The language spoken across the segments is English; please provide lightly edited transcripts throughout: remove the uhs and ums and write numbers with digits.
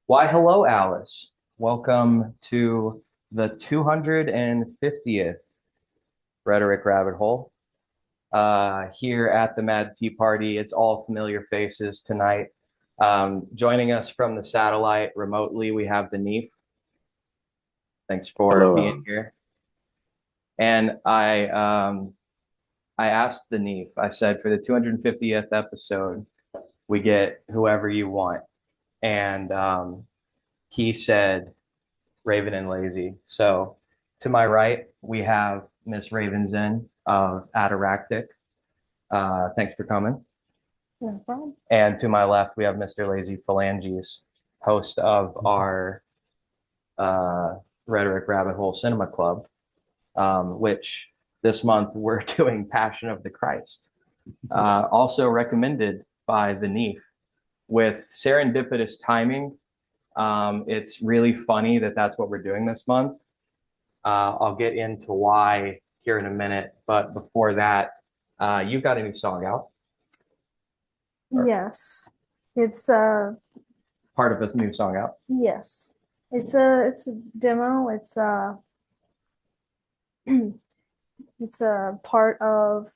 Why, hello, Alice. Welcome to the 250th Rhetoric Rabbit Hole. Here at the Mad Tea Party, it's all familiar faces tonight. Joining us from the satellite remotely, we have the Neif. Thanks for Hello. being here. And I asked the Neif, I said, for the 250th episode, we get whoever you want. And he said, Raven and Lazy. So to my right, we have Miss Ravenzen of Adiractic. Thanks for coming. No problem. And to my left, we have Mr. LazyPhalanges, host of our uh, Rhetoric Rabbit Hole Cinema Club, which this month we're doing Passion of the Christ. Also recommended by the Neif with serendipitous timing. It's really funny that that's what we're doing this month. I'll get into why here in a minute, but before that, you've got a new song out, Yes. It's part of this new song out. yes. It's a demo. It's a part of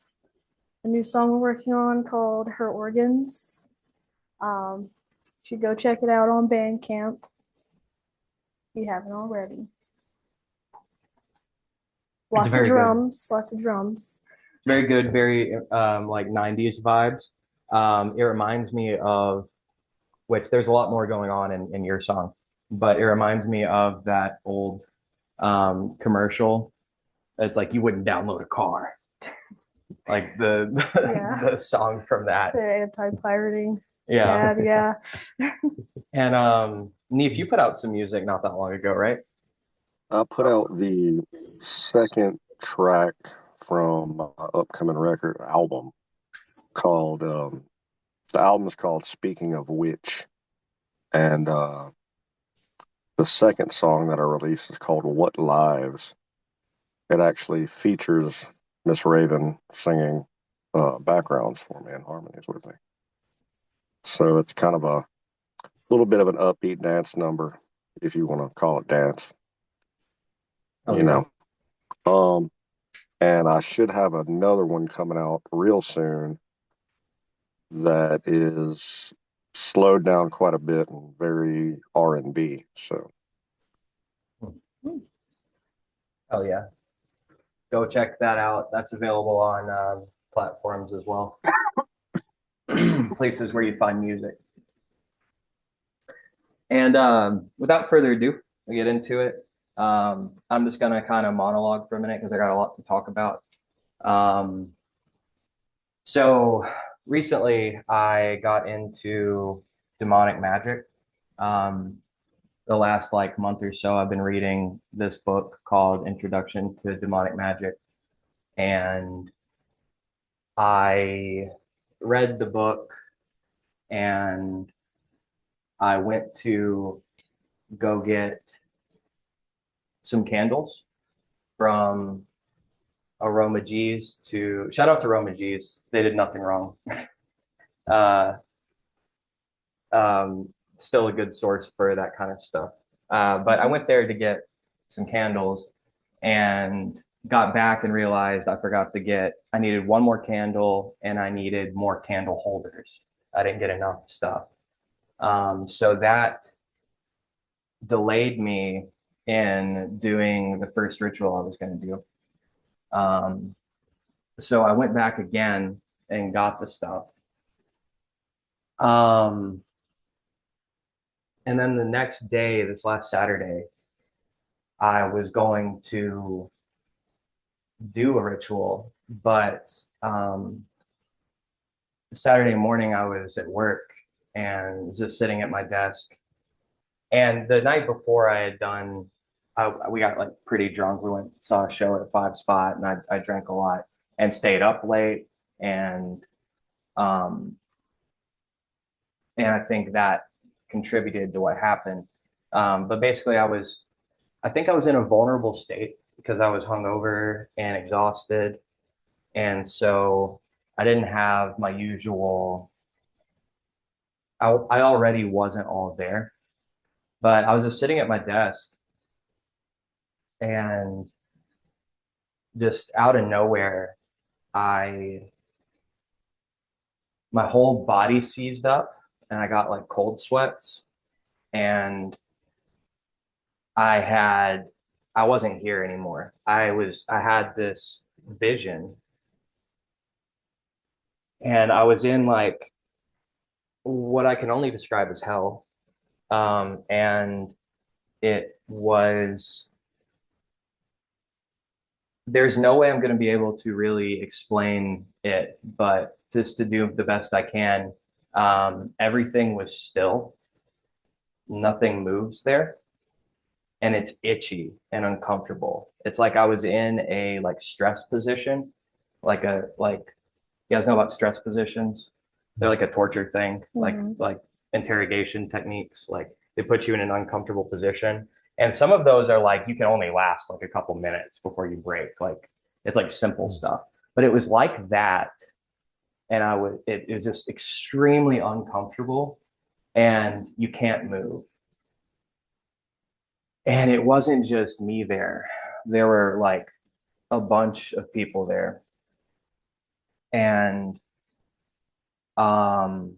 a new song we're working on called Her Organs. You should go check it out on Bandcamp if you haven't already. It's Lots of very good. drums, lots of drums. Very good, very like 90s vibes. It reminds me of, which there's a lot more going on in your song, but it reminds me of that old commercial. It's like you wouldn't download a car, like the Yeah. the song from that. The anti-pirating Yeah. ad, yeah. And Neef, you put out some music not that long ago, right? I put out the second track from my upcoming record album called the album is called Speaking of Which, and the second song that I released is called What Lives. It actually features Miss Raven singing backgrounds for me and harmonies with me. So it's kind of a little bit of an upbeat dance number, if you want to call it dance, Oh you yeah. know. Um, and I should have another one coming out real soon that is slowed down quite a bit and very R&B. So Oh yeah. Go check that out. That's available on platforms as well, places where you find music. And without further ado, we get into it. I'm just gonna kind of monologue for a minute because I got a lot to talk about. Um, so recently, I got into demonic magic. Um, the last like month or so, I've been reading this book called Introduction to Demonic Magic, and I read the book and I went to go get some candles from Aroma G's to shout out to Aroma G's. They did nothing wrong. uh, Still a good source for that kind of stuff. But I went there to get some candles and got back and realized I needed one more candle and I needed more candle holders. I didn't get enough stuff. So that delayed me in doing the first ritual I was going to do. Um, so I went back again and got the stuff. Um, and then the next day, this last Saturday, I was going to do a ritual, but Saturday morning I was at work and was just sitting at my desk. And the night before I had done, we got like pretty drunk. We went saw a show at a five spot, and I drank a lot and stayed up late, and um, and I think that contributed to what happened. But basically, I think I was in a vulnerable state because I was hungover and exhausted, and so I didn't have my usual. I already wasn't all there, But I was just sitting at my desk and just out of nowhere, I my whole body seized up and I got like cold sweats and I wasn't here anymore. I had this vision and I was in like what I can only describe as hell. And it was, there's no way I'm going to be able to really explain it, but just to do the best I can. Everything was still, nothing moves there, and it's itchy and uncomfortable. It's like I was in a like stress position, like you guys know about stress positions? They're like a torture thing, like interrogation techniques. Like they put you in an uncomfortable position. And some of those are like you can only last like a couple minutes before you break. Like it's like simple stuff. But it was like that. And it was just extremely uncomfortable and you can't move. And it wasn't just me there. There were like a bunch of people there. And um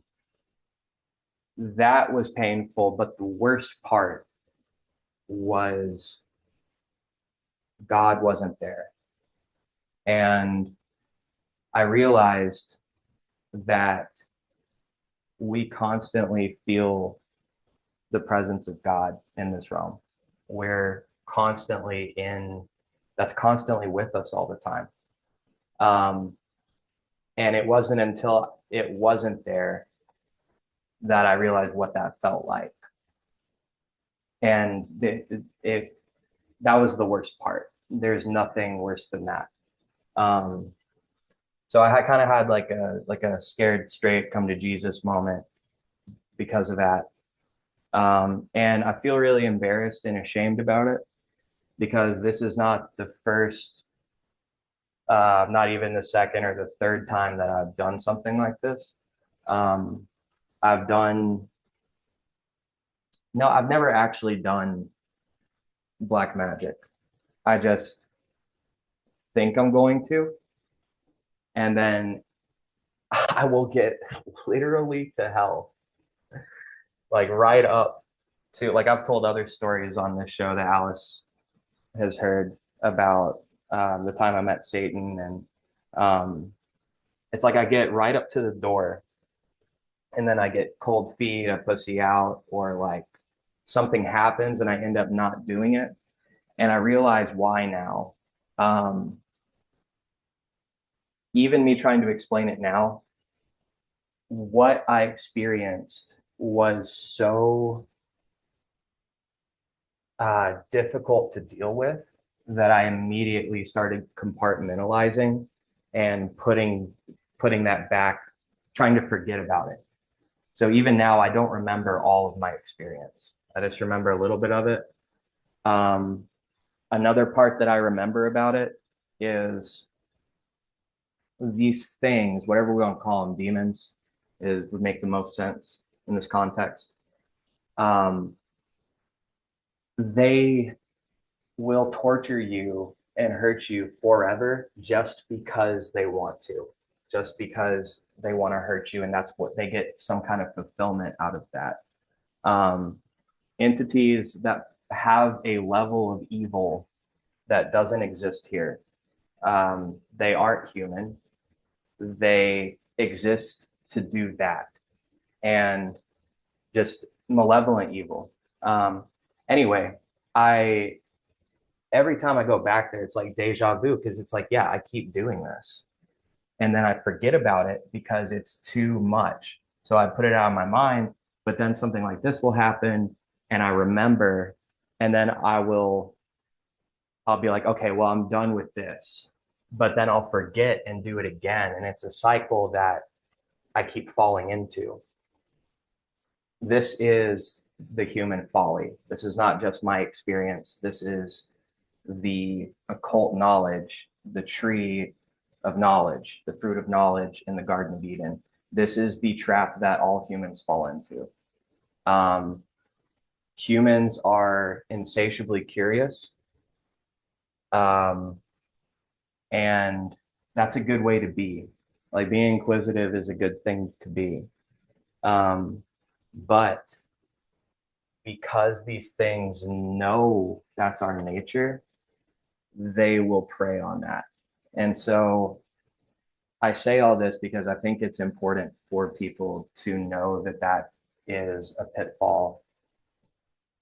that was painful, but the worst part was God wasn't there. And I realized that we constantly feel the presence of God in this realm. We're constantly that's constantly with us all the time. And it wasn't until it wasn't there that I realized what that felt like. And that was the worst part. There's nothing worse than that. So I kind of had like a scared straight come to Jesus moment because of that. And I feel really embarrassed and ashamed about it because this is not the first, not even the second or the third time that I've done something like this. Um, I've done, no, I've never actually done black magic. I just think I'm going to, and then I will get literally to hell, like right up to, like I've told other stories on this show that Alice has heard about the time I met Satan, and it's like I get right up to the door, and then I get cold feet, I pussy out, or like something happens and I end up not doing it, and I realize why now. Um, Even me trying to explain it now, what I experienced was so difficult to deal with that I immediately started compartmentalizing and putting that back, trying to forget about it. So even now, I don't remember all of my experience. I just remember a little bit of it. Um, Another part that I remember about it is these things, whatever we want to call them, demons, would make the most sense in this context. Um, they will torture you and hurt you forever just because they want to, just because they want to hurt you, and that's what they get some kind of fulfillment out of that. Um, Entities that have a level of evil that doesn't exist here. They aren't human. They exist to do that, and just malevolent evil. Anyway, I every time I go back there, it's like deja vu because it's like, yeah, I keep doing this. And then I forget about it because it's too much. So I put it out of my mind, but then something like this will happen and I remember, and then I'll be like, okay, well, I'm done with this. But then I'll forget and do it again. And it's a cycle that I keep falling into. This is the human folly. This is not just my experience. This is the occult knowledge, the tree of knowledge, the fruit of knowledge in the Garden of Eden. This is the trap that all humans fall into. Um, humans are insatiably curious. Um, and that's a good way to be. Like being inquisitive is a good thing to be. Um, but because these things know that's our nature, they will prey on that. And so I say all this because I think it's important for people to know that that is a pitfall,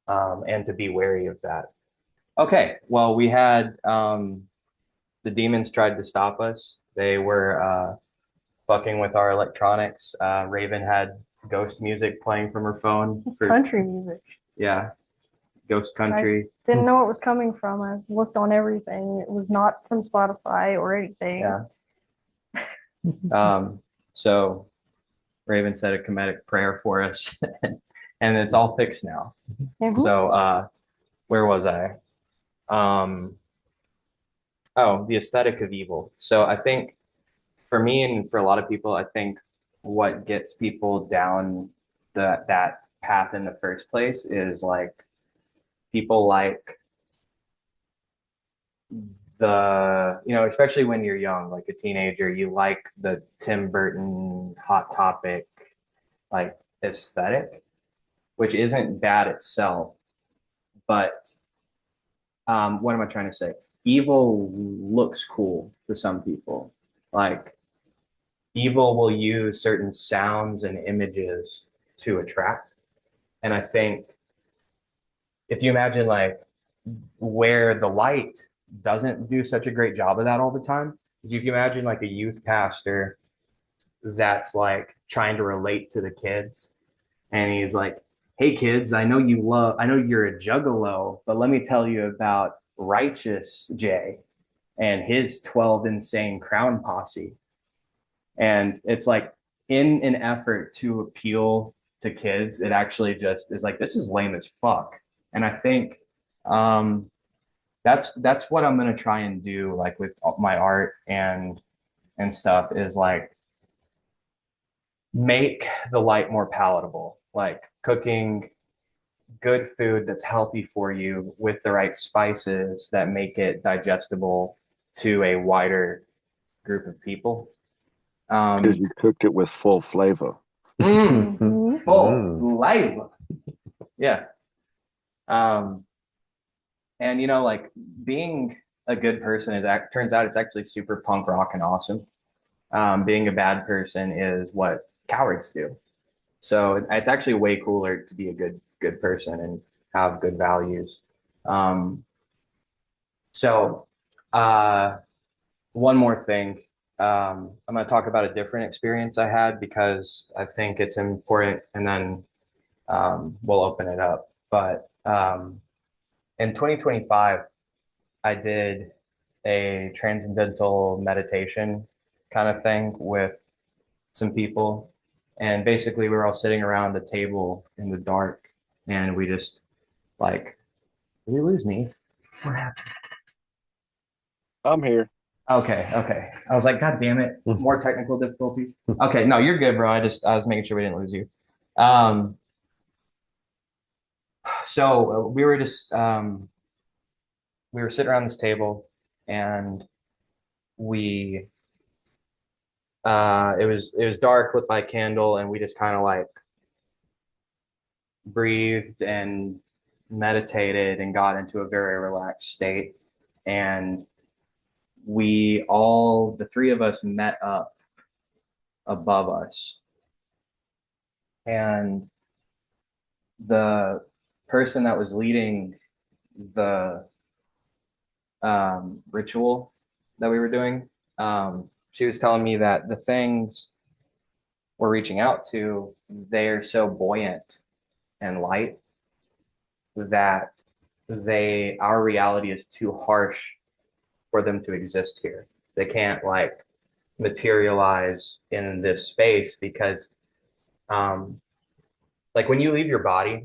and to be wary of that. Okay, well, we had the demons tried to stop us. They were fucking with our electronics. Raven had ghost music playing from her phone. It's country music. Yeah, ghost country. Didn't know it was coming from. I looked on everything. It was not from Spotify or anything. Yeah. So Raven said a comedic prayer for us, and it's all fixed now. Mhm. So where was I? Oh, the aesthetic of evil. So I think for me and for a lot of people, I think what gets people down that path in the first place is like people like especially when you're young, like a teenager, you like the Tim Burton Hot Topic like aesthetic, which isn't bad itself, but what am I trying to say? Evil looks cool to some people. Like evil will use certain sounds and images to attract. And I think if you imagine like where the light doesn't do such a great job of that all the time, if you imagine like a youth pastor that's like trying to relate to the kids and he's like, hey kids, I know you're a juggalo, but let me tell you about Righteous Jay and his 12 insane crown posse. And it's like in an effort to appeal to kids, it actually just is like, this is lame as fuck. And I think um, that's what I'm gonna try and do, like with my art and stuff, is like make the light more palatable, like cooking good food that's healthy for you with the right spices that make it digestible to a wider group of people. Because you cooked it with full flavor. Mhm. Full flavor. Yeah. Um, and like being a good person turns out it's actually super punk rock and awesome. Being a bad person is what cowards do. So it's actually way cooler to be a good person and have good values. Um, so uh, one more thing. I'm going to talk about a different experience I had because I think it's important, and then we'll open it up. But in 2025, I did a transcendental meditation kind of thing with some people. And basically, we were all sitting around the table in the dark, and we just like, did we lose Neif? What happened? I'm here. Okay. I was like, God damn it, more technical difficulties. Okay, no, you're good, bro. I was making sure we didn't lose you. Um, so we were just we were sitting around this table, and we it was dark, lit by a candle, and we just kind of like breathed and meditated and got into a very relaxed state. And the three of us met up above us. And the person that was leading the ritual that we were doing, she was telling me that the things we're reaching out to, they're so buoyant and light that our reality is too harsh for them to exist here. They can't like materialize in this space because like when you leave your body,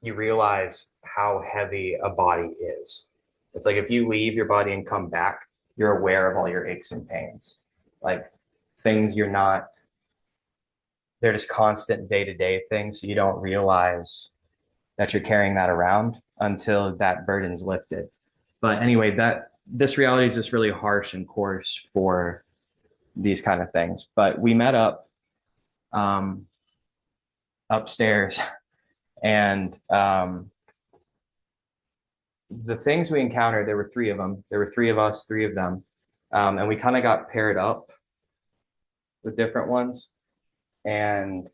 you realize how heavy a body is. It's like if you leave your body and come back, you're aware of all your aches and pains. Like things they're just constant day-to-day things. So you don't realize that you're carrying that around until that burden's lifted. But anyway, that this reality is just really harsh and coarse for these kind of things. But we met up um, upstairs, and the things we encountered, there were three of them. There were three of us, three of them, and we kind of got paired up with different ones. And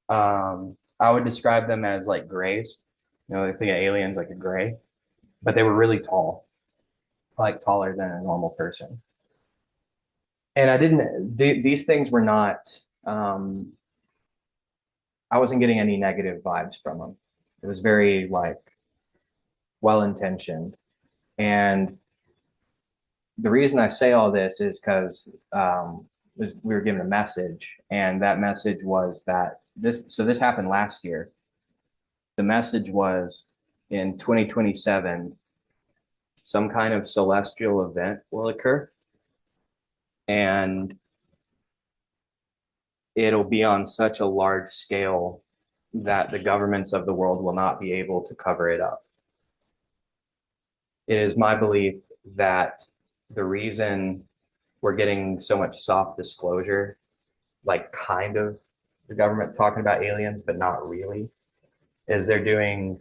I would describe them as like grays. You know, I think of aliens like a gray, but they were really tall, like taller than a normal person. And I didn't, these things were not, I wasn't getting any negative vibes from them. It was very like well intentioned. And the reason I say all this is because we were given a message, and that message was that this happened last year. The message was in 2027, some kind of celestial event will occur, and it'll be on such a large scale that the governments of the world will not be able to cover it up. It is my belief that the reason we're getting so much soft disclosure, like kind of the government talking about aliens, but not really, is they're doing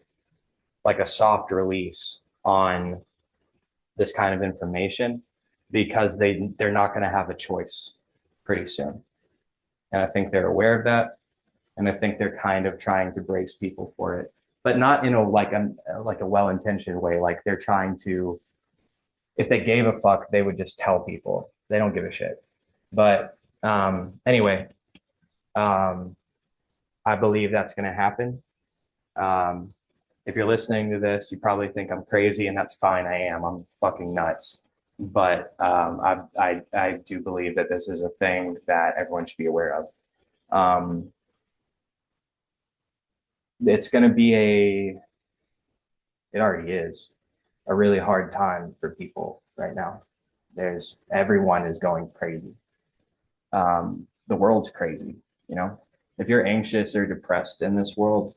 like a soft release on this kind of information because they're not going to have a choice pretty soon. And I think they're aware of that. And I think they're kind of trying to brace people for it, but not in a like a well-intentioned way. Like they're trying to, if they gave a fuck, they would just tell people. They don't give a shit. But anyway, I believe that's going to happen. If you're listening to this, you probably think I'm crazy, and that's fine. I am. I'm fucking nuts. But I do believe that this is a thing that everyone should be aware of. It's going to be it already is a really hard time for people right now. Everyone is going crazy. The world's crazy, you know. If you're anxious or depressed in this world,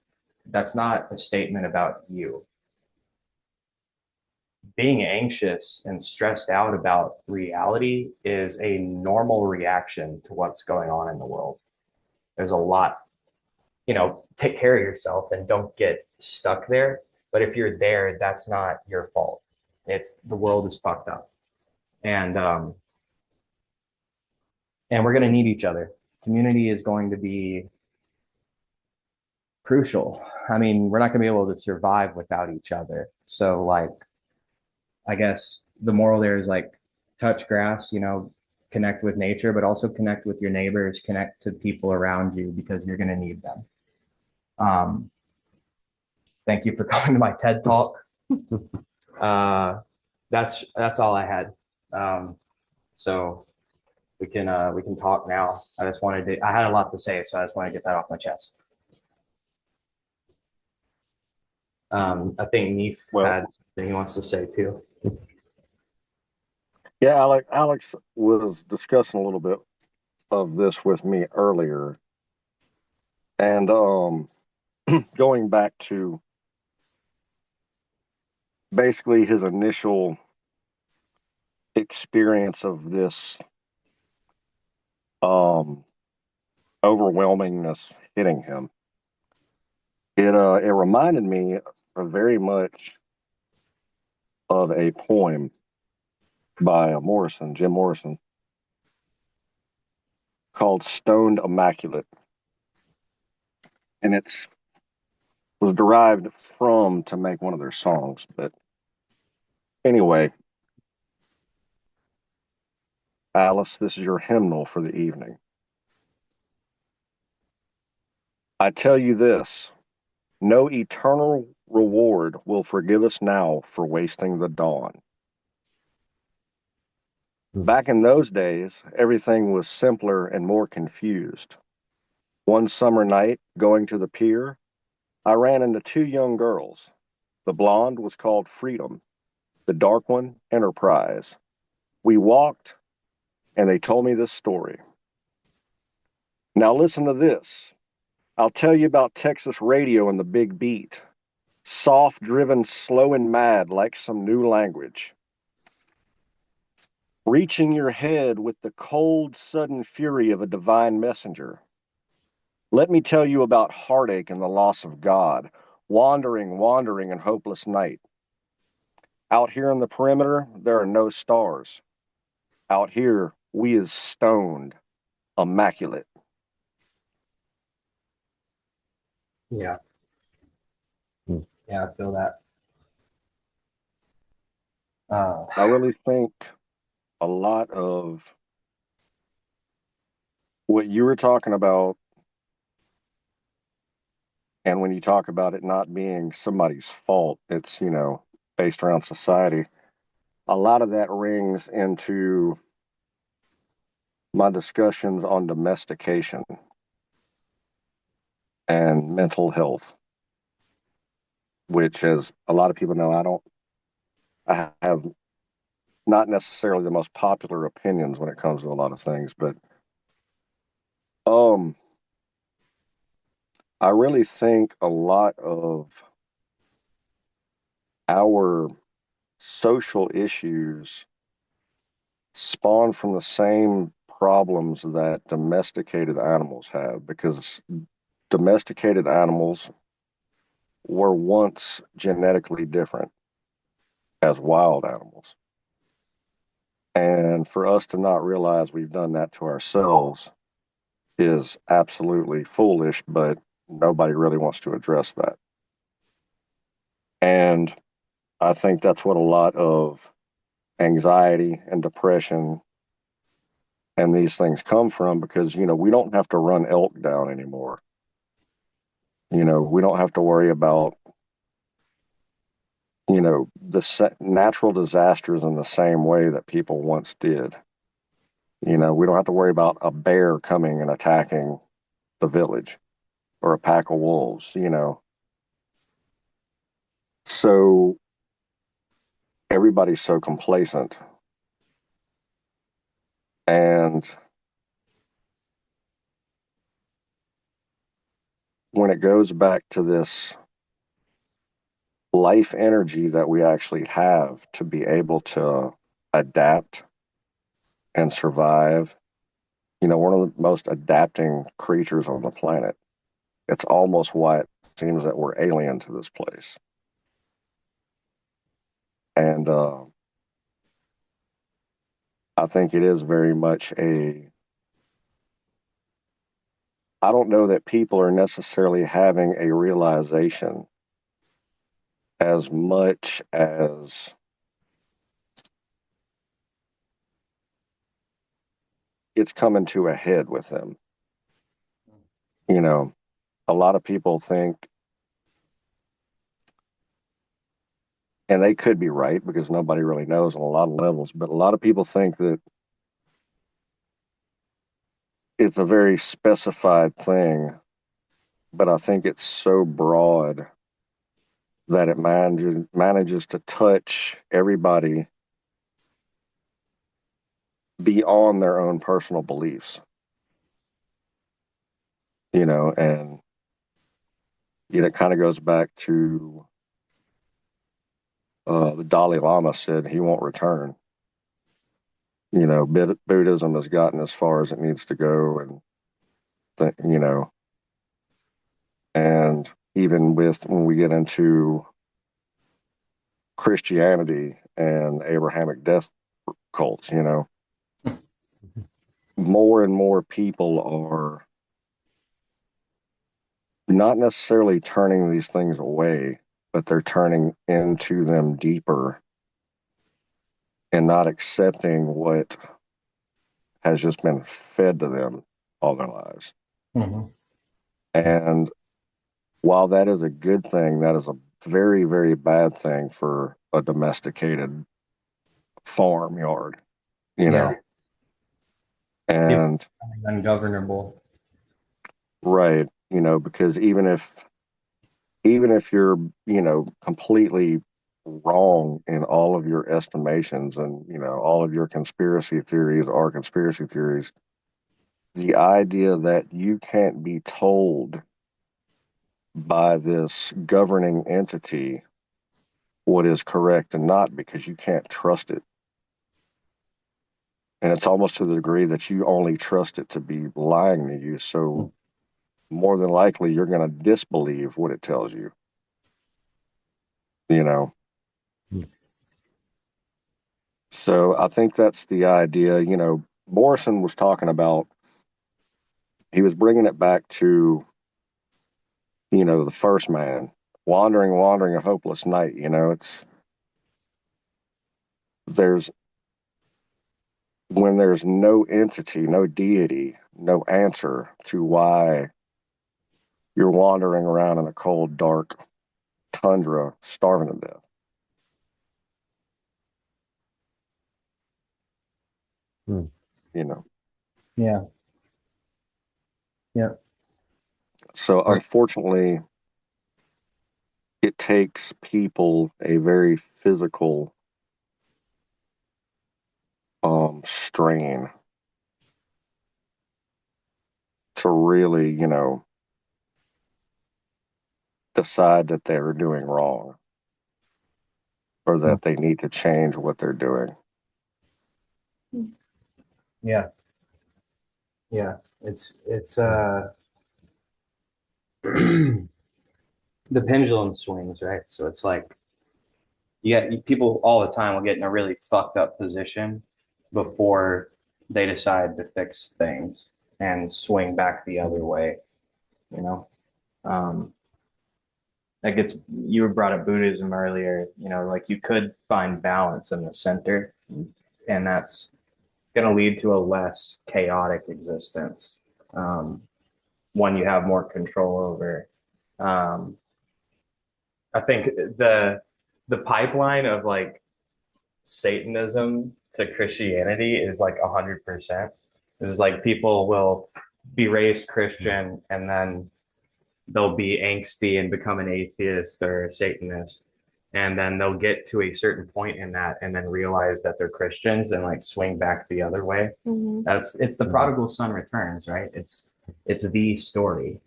that's not a statement about you. Being anxious and stressed out about reality is a normal reaction to what's going on in the world. There's a lot, you know, take care of yourself and don't get stuck there. But if you're there, that's not your fault. It's the world is fucked up. And we're going to need each other. Community is going to be crucial. I mean, we're not going to be able to survive without each other. So, like, I guess the moral there is like touch grass, you know, connect with nature, but also connect with your neighbors, connect to people around you because you're going to need them. Thank you for coming to my TED talk. That's all I had. So we can talk now. I had a lot to say, so I just want to get that off my chest. I think Neif had something he wants to say too. Yeah, Alex was discussing a little bit of this with me earlier, and going back to basically his initial experience of this overwhelmingness hitting him. It reminded me very much of a poem by Jim Morrison, called "Stoned Immaculate," and it's was derived from to make one of their songs. But anyway, Alice, this is your hymnal for the evening. I tell you this, no eternal reward will forgive us now for wasting the dawn. Back in those days, everything was simpler and more confused. One summer night, going to the pier, I ran into two young girls. The blonde was called Freedom, the dark one, Enterprise. We walked, and they told me this story. Now listen to this. I'll tell you about Texas radio and the big beat. Soft, driven, slow, and mad like some new language. Reaching your head with the cold, sudden fury of a divine messenger. Let me tell you about heartache and the loss of God, wandering in hopeless night. Out here in the perimeter, there are no stars. Out here, we is stoned, immaculate. Yeah. Yeah, I feel that. I really think a lot of what you were talking about, and when you talk about it not being somebody's fault, it's, based around society. A lot of that rings into my discussions on domestication and mental health, which, as a lot of people know, I have not necessarily the most popular opinions when it comes to a lot of things, but I really think a lot of our social issues spawn from the same problems that domesticated animals have, because domesticated animals were once genetically different as wild animals. And for us to not realize we've done that to ourselves is absolutely foolish, but nobody really wants to address that. And I think that's what a lot of anxiety and depression and these things come from, because, we don't have to run elk down anymore. We don't have to worry about, the natural disasters in the same way that people once did. We don't have to worry about a bear coming and attacking the village or a pack of wolves. So everybody's so complacent. And when it goes back to this life energy that we actually have to be able to adapt and survive, one of the most adapting creatures on the planet. It's almost why it seems that we're alien to this place. And I think it is very much I don't know that people are necessarily having a realization as much as it's coming to a head with them. A lot of people think, and they could be right because nobody really knows on a lot of levels, but a lot of people think that it's a very specified thing, but I think it's so broad that it manages to touch everybody beyond their own personal beliefs. And it kind of goes back to the Dalai Lama said he won't return. Buddhism has gotten as far as it needs to go, and even with when we get into Christianity and Abrahamic death cults, more and more people are not necessarily turning these things away, but they're turning into them deeper and not accepting what has just been fed to them all their lives. Mm-hmm. And while that is a good thing, that is a very, very bad thing for a domesticated farmyard, Yeah. And Ungovernable. right, because even if you're, completely wrong in all of your estimations and, all of your conspiracy theories are conspiracy theories, the idea that you can't be told by this governing entity what is correct and not, because you can't trust it. And it's almost to the degree that you only trust it to be lying to you. So more than likely, you're going to disbelieve what it tells you. You know? So I think that's the idea. You know, Morrison was talking about, he was bringing it back to, you know, the first man, wandering a hopeless night. You know, there's, when there's no entity, no deity, no answer to why you're wandering around in a cold, dark tundra, starving to death. You know. Yeah. Yeah. So unfortunately, it takes people a very physical strain to really, you know, decide that they're doing wrong or that they need to change what they're doing. Yeah. Yeah. It's the pendulum swings, right? So it's like you get people all the time will get in a really fucked up position before they decide to fix things and swing back the other way, you know? Um, that gets, you brought up Buddhism earlier, you know, like you could find balance in the center, and that's going to lead to a less chaotic existence. One you have more control over. Um, I think the pipeline of like Satanism to Christianity is like 100%. It's like people will be raised Christian and then they'll be angsty and become an atheist or a Satanist. And then they'll get to a certain point in that and then realize that they're Christians and like swing back the other way. It's the prodigal son returns, right? It's the story.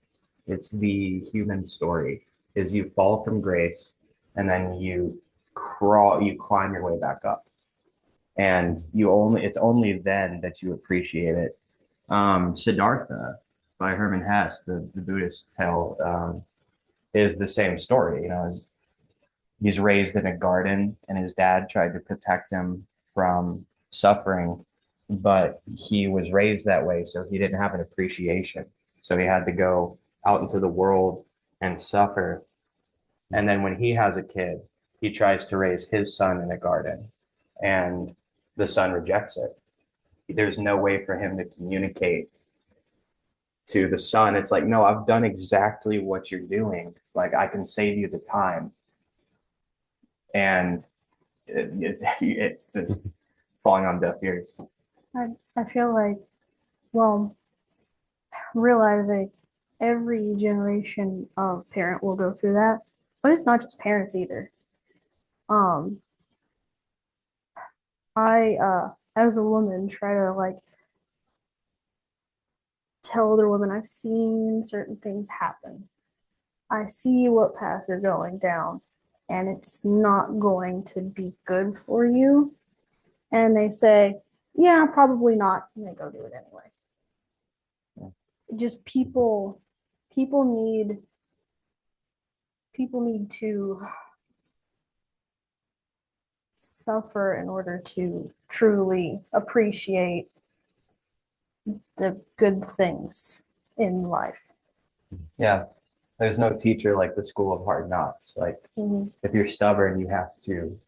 It's the human story is you fall from grace and then you climb your way back up. And it's only then that you appreciate it. Siddhartha by Hermann Hesse, the Buddhist tale, is the same story. You know, he's raised in a garden and his dad tried to protect him from suffering, but he was raised that way, so he didn't have an appreciation. So he had to go out into the world and suffer. And then when he has a kid, he tries to raise his son in a garden, and the son rejects it. There's no way for him to communicate to the son. It's like, no, I've done exactly what you're doing. Like, I can save you the time. And it's just falling on deaf ears. I feel like, well, realizing every generation of parent will go through that, but it's not just parents either. Um, as a woman, try to like tell other women I've seen certain things happen. I see what path you're going down, and it's not going to be good for you. And they say, yeah, probably not. And they go do it anyway. Just people need people need to suffer in order to truly appreciate the good things in life. Yeah. There's no teacher like the school of hard knocks. Like if you're stubborn, you have to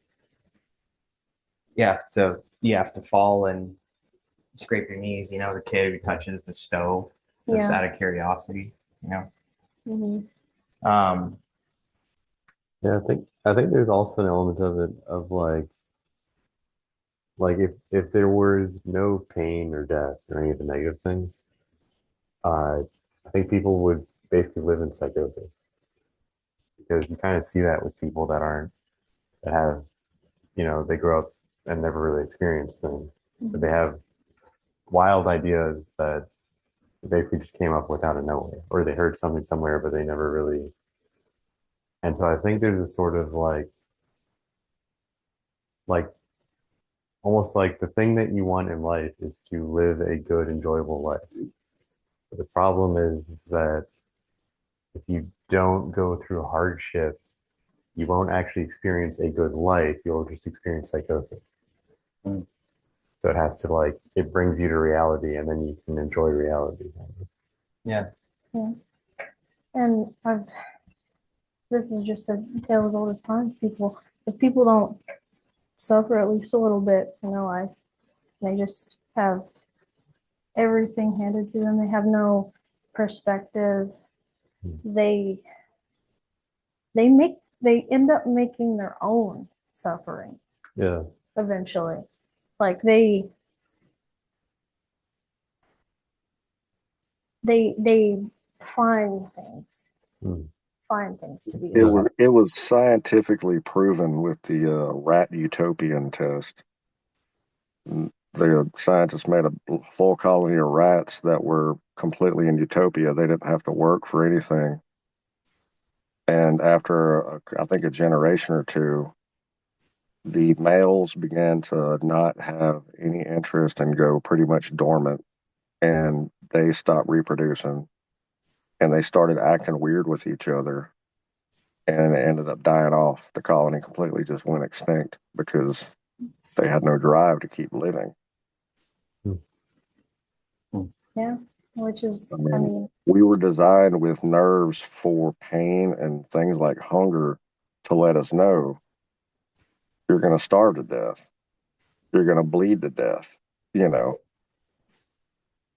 fall and scrape your knees. You know, the kid who touches the stove just out of curiosity, you know. Yeah, I think there's also an element of it of like if there was no pain or death or any of the negative things, I think people would basically live in psychosis because you kind of see that with people that have, you know, they grow up and never really experienced things, but they have wild ideas that they basically just came up with out of nowhere, or they heard something somewhere, but they never really And so I think there's a sort of like almost like the thing that you want in life is to live a good, enjoyable life. But the problem is that if you don't go through hardship, you won't actually experience a good life. You'll just experience psychosis. Mm. So it has to it brings you to reality, and then you can enjoy reality. Yeah. Yeah. And this is just a tale as old as time. If people don't suffer at least a little bit in their life, they just have everything handed to them. They have no perspective. They they end up making their own suffering Yeah. eventually. Like they find things Hmm. find things to be It upset. was scientifically proven with the rat utopian test. The scientists made a full colony of rats that were completely in utopia. They didn't have to work for anything. And after, I think, a generation or two, the males began to not have any interest and go pretty much dormant. And they stopped reproducing. And they started acting weird with each other. And it ended up dying off. The colony completely just went extinct because they had no drive to keep living. Yeah, which is, I I mean, mean, we were designed with nerves for pain and things like hunger to let us know you're going to starve to death. You're going to bleed to death. You know,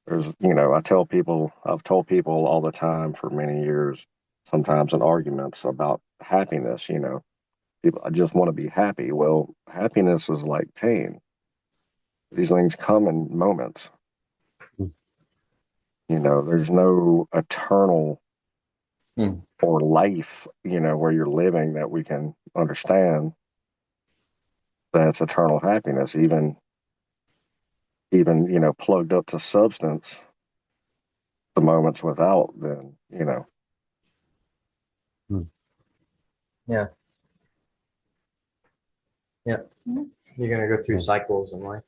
I've told people all the time for many years, sometimes in arguments about happiness, people, I just want to be happy. Well, happiness is like pain. These things come in moments. There's no eternal Hmm. or life, where you're living that we can understand that's eternal happiness, even, plugged up to substance, the moments without, then, Yeah. Yeah. Mhm. You're gonna go through cycles in life.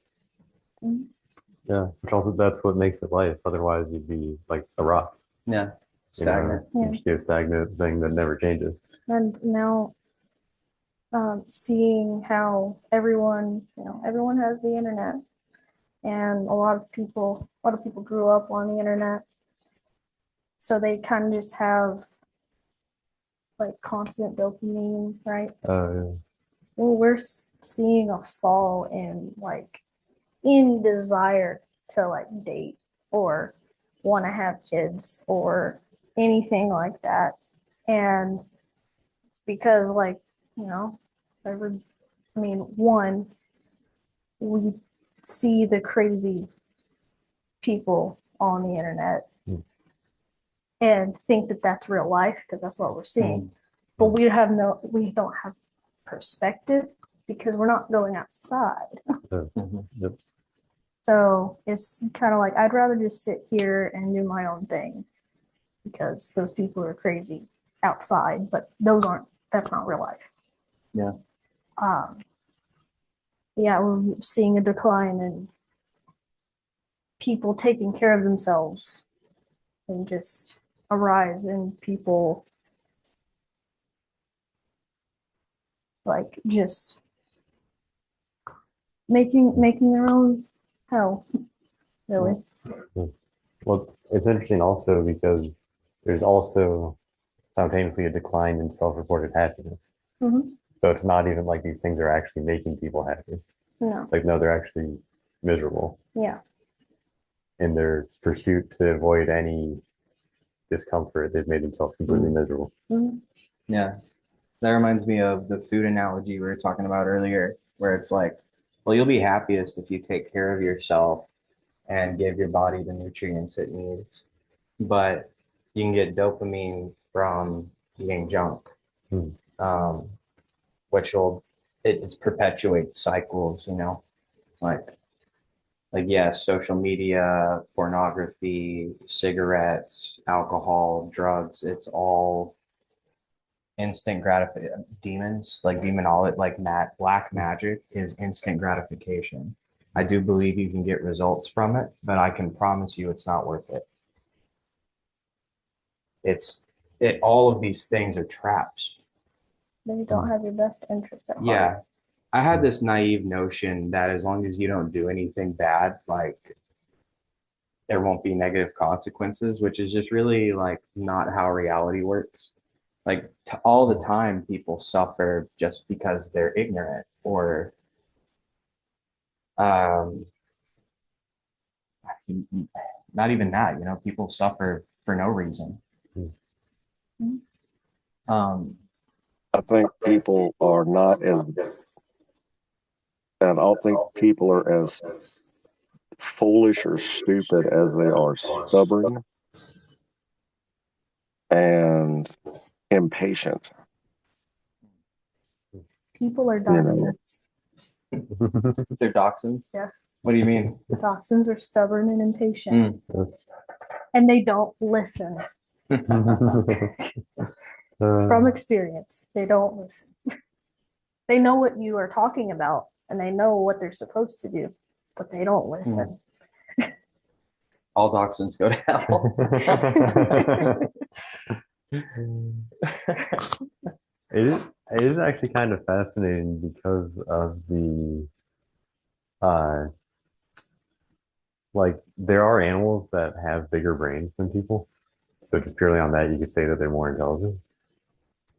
Yeah. Which also that's what makes it life. Otherwise, you'd be like a rock. Yeah. Stagnant. Yeah. You just be a stagnant thing that never changes. And now seeing how everyone has the internet, and a lot of people grew up on the internet, so they kind of just have like constant dopamine, right? Yeah. Well, we're seeing a fall in desire to date or want to have kids or anything like that, and it's because you know, every I mean, one, we see the crazy people on the internet Mm. and think that that's real life because that's what we're seeing. Mm. But we don't have perspective because we're not going outside. Mhm. Yep. So it's kind of like I'd rather just sit here and do my own thing because those people are crazy outside, but that's not real life. Yeah. Yeah, we're seeing a decline in people taking care of themselves and just a rise in people just making their own hell, really. Well, it's interesting also because there's also simultaneously a decline in self-reported happiness. Mm-hmm. So it's not even like these things are actually making people happy. No. It's like, no, they're actually miserable Yeah. in their pursuit to avoid any discomfort. They've made themselves completely miserable. Mm-hmm. Yeah. That reminds me of the food analogy we were talking about earlier, where it's like, well, you'll be happiest if you take care of yourself and give your body the nutrients it needs. But you can get dopamine from eating junk, Hmm. um, which it just perpetuates cycles, like yes, social media, pornography, cigarettes, alcohol, drugs, it's all instant gratification. Demons, like demonology, like black magic is instant gratification. I do believe you can get results from it, but I can promise you it's not worth it. All of these things are traps. They don't have your best interest at heart. Yeah. I had this naive notion that as long as you don't do anything bad, like there won't be negative consequences, which is just really like not how reality works. Like all the time, people suffer just because they're ignorant or um, not even that, people suffer for no reason. Mhm. I think people are not as, and I don't think people are as foolish or stupid as they are stubborn and impatient. People are You know. dachshunds. They're dachshunds. Yes. What do you mean? Dachshunds are stubborn and impatient. And they don't listen. From experience, they don't listen. They know what you are talking about and they know what they're supposed to do, but they don't listen. All dachshunds go to hell. It is actually kind of fascinating because of the like there are animals that have bigger brains than people. So just purely on that, you could say that they're more intelligent.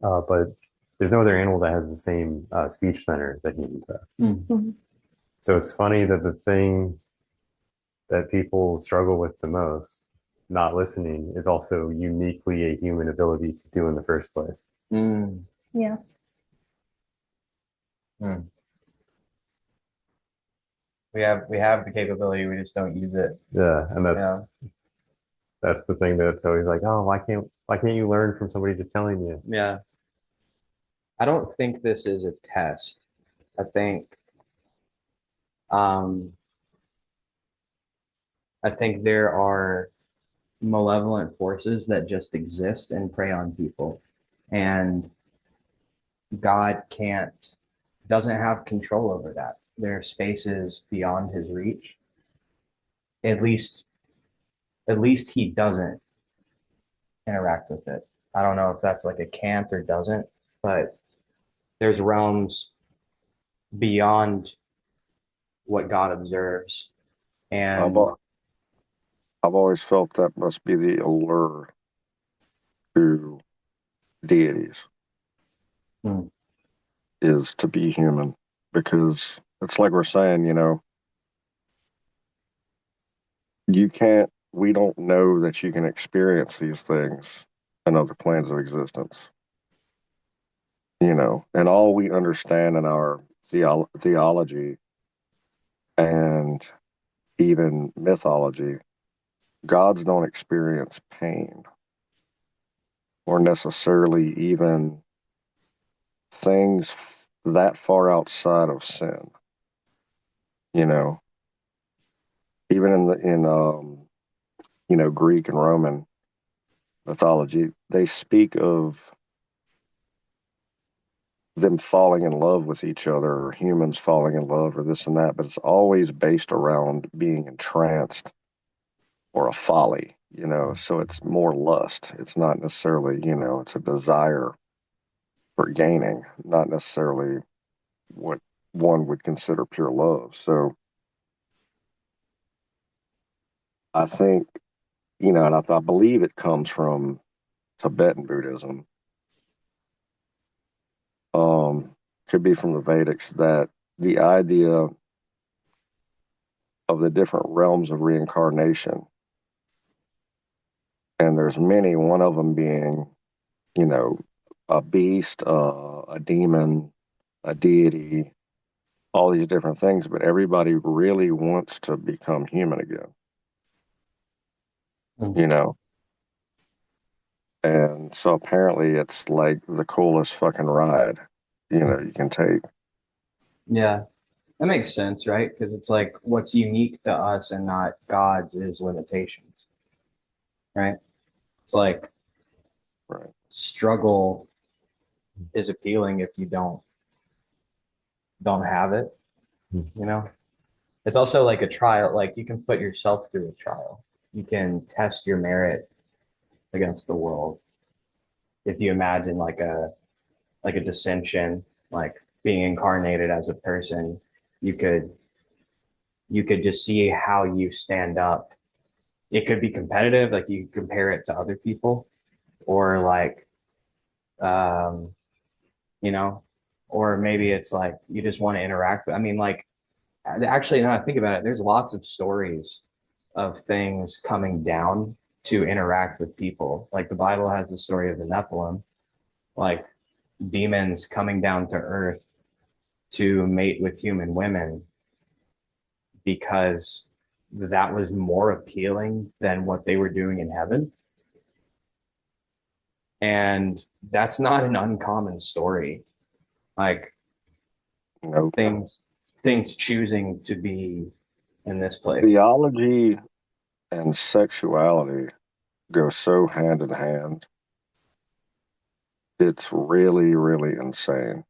But there's no other animal that has the same speech center that humans have. Mhm. So it's funny that the thing that people struggle with the most, not listening, is also uniquely a human ability to do in the first place. Yeah. We have the capability, we just don't use it. Yeah, and that's the thing that's always like, oh, why can't you learn from somebody just telling you? Yeah. I don't think this is a test. I think um I think there are malevolent forces that just exist and prey on people. And God doesn't have control over that. There are spaces beyond his reach. At least he doesn't interact with it. I don't know if that's like a can't or doesn't, but there's realms beyond what God observes. And I've always felt that must be the allure to deities is to be human, because it's like we're saying, we don't know that you can experience these things in other planes of existence, and all we understand in our theology and even mythology, gods don't experience pain or necessarily even things that far outside of sin. Even in Greek and Roman mythology, they speak of them falling in love with each other, or humans falling in love, or this and that, but it's always based around being entranced or a folly. So it's more lust. It's not necessarily, it's a desire for gaining, not necessarily what one would consider pure love. So I think, and I believe it comes from Tibetan Buddhism. Could be from the Vedics, that the idea of the different realms of reincarnation, and there's many, one of them being, a beast, a demon, a deity, all these different things, but everybody really wants to become human again, And so apparently it's like the coolest fucking ride, you can take. yeah, that makes sense, right? Because it's like what's unique to us and not God's is limitations, right? It's like Right. struggle is appealing if you don't have it, you know? It's also like a trial, like you can put yourself through a trial. You can test your merit against the world. If you imagine like a dissension, like being incarnated as a person, you could you could just see how you stand up. It could be competitive, like you compare it to other people, or like um, you know, or maybe it's like you just want to interact with. I mean, like actually, now I think about it, there's lots of stories of things coming down to interact with people. Like the Bible has the story of the Nephilim, like demons coming down to earth to mate with human women because that was more appealing than what they were doing in heaven. And that's not an uncommon story. Like Nope. things choosing to be in this place. Theology and sexuality go so hand in hand. It's really, really insane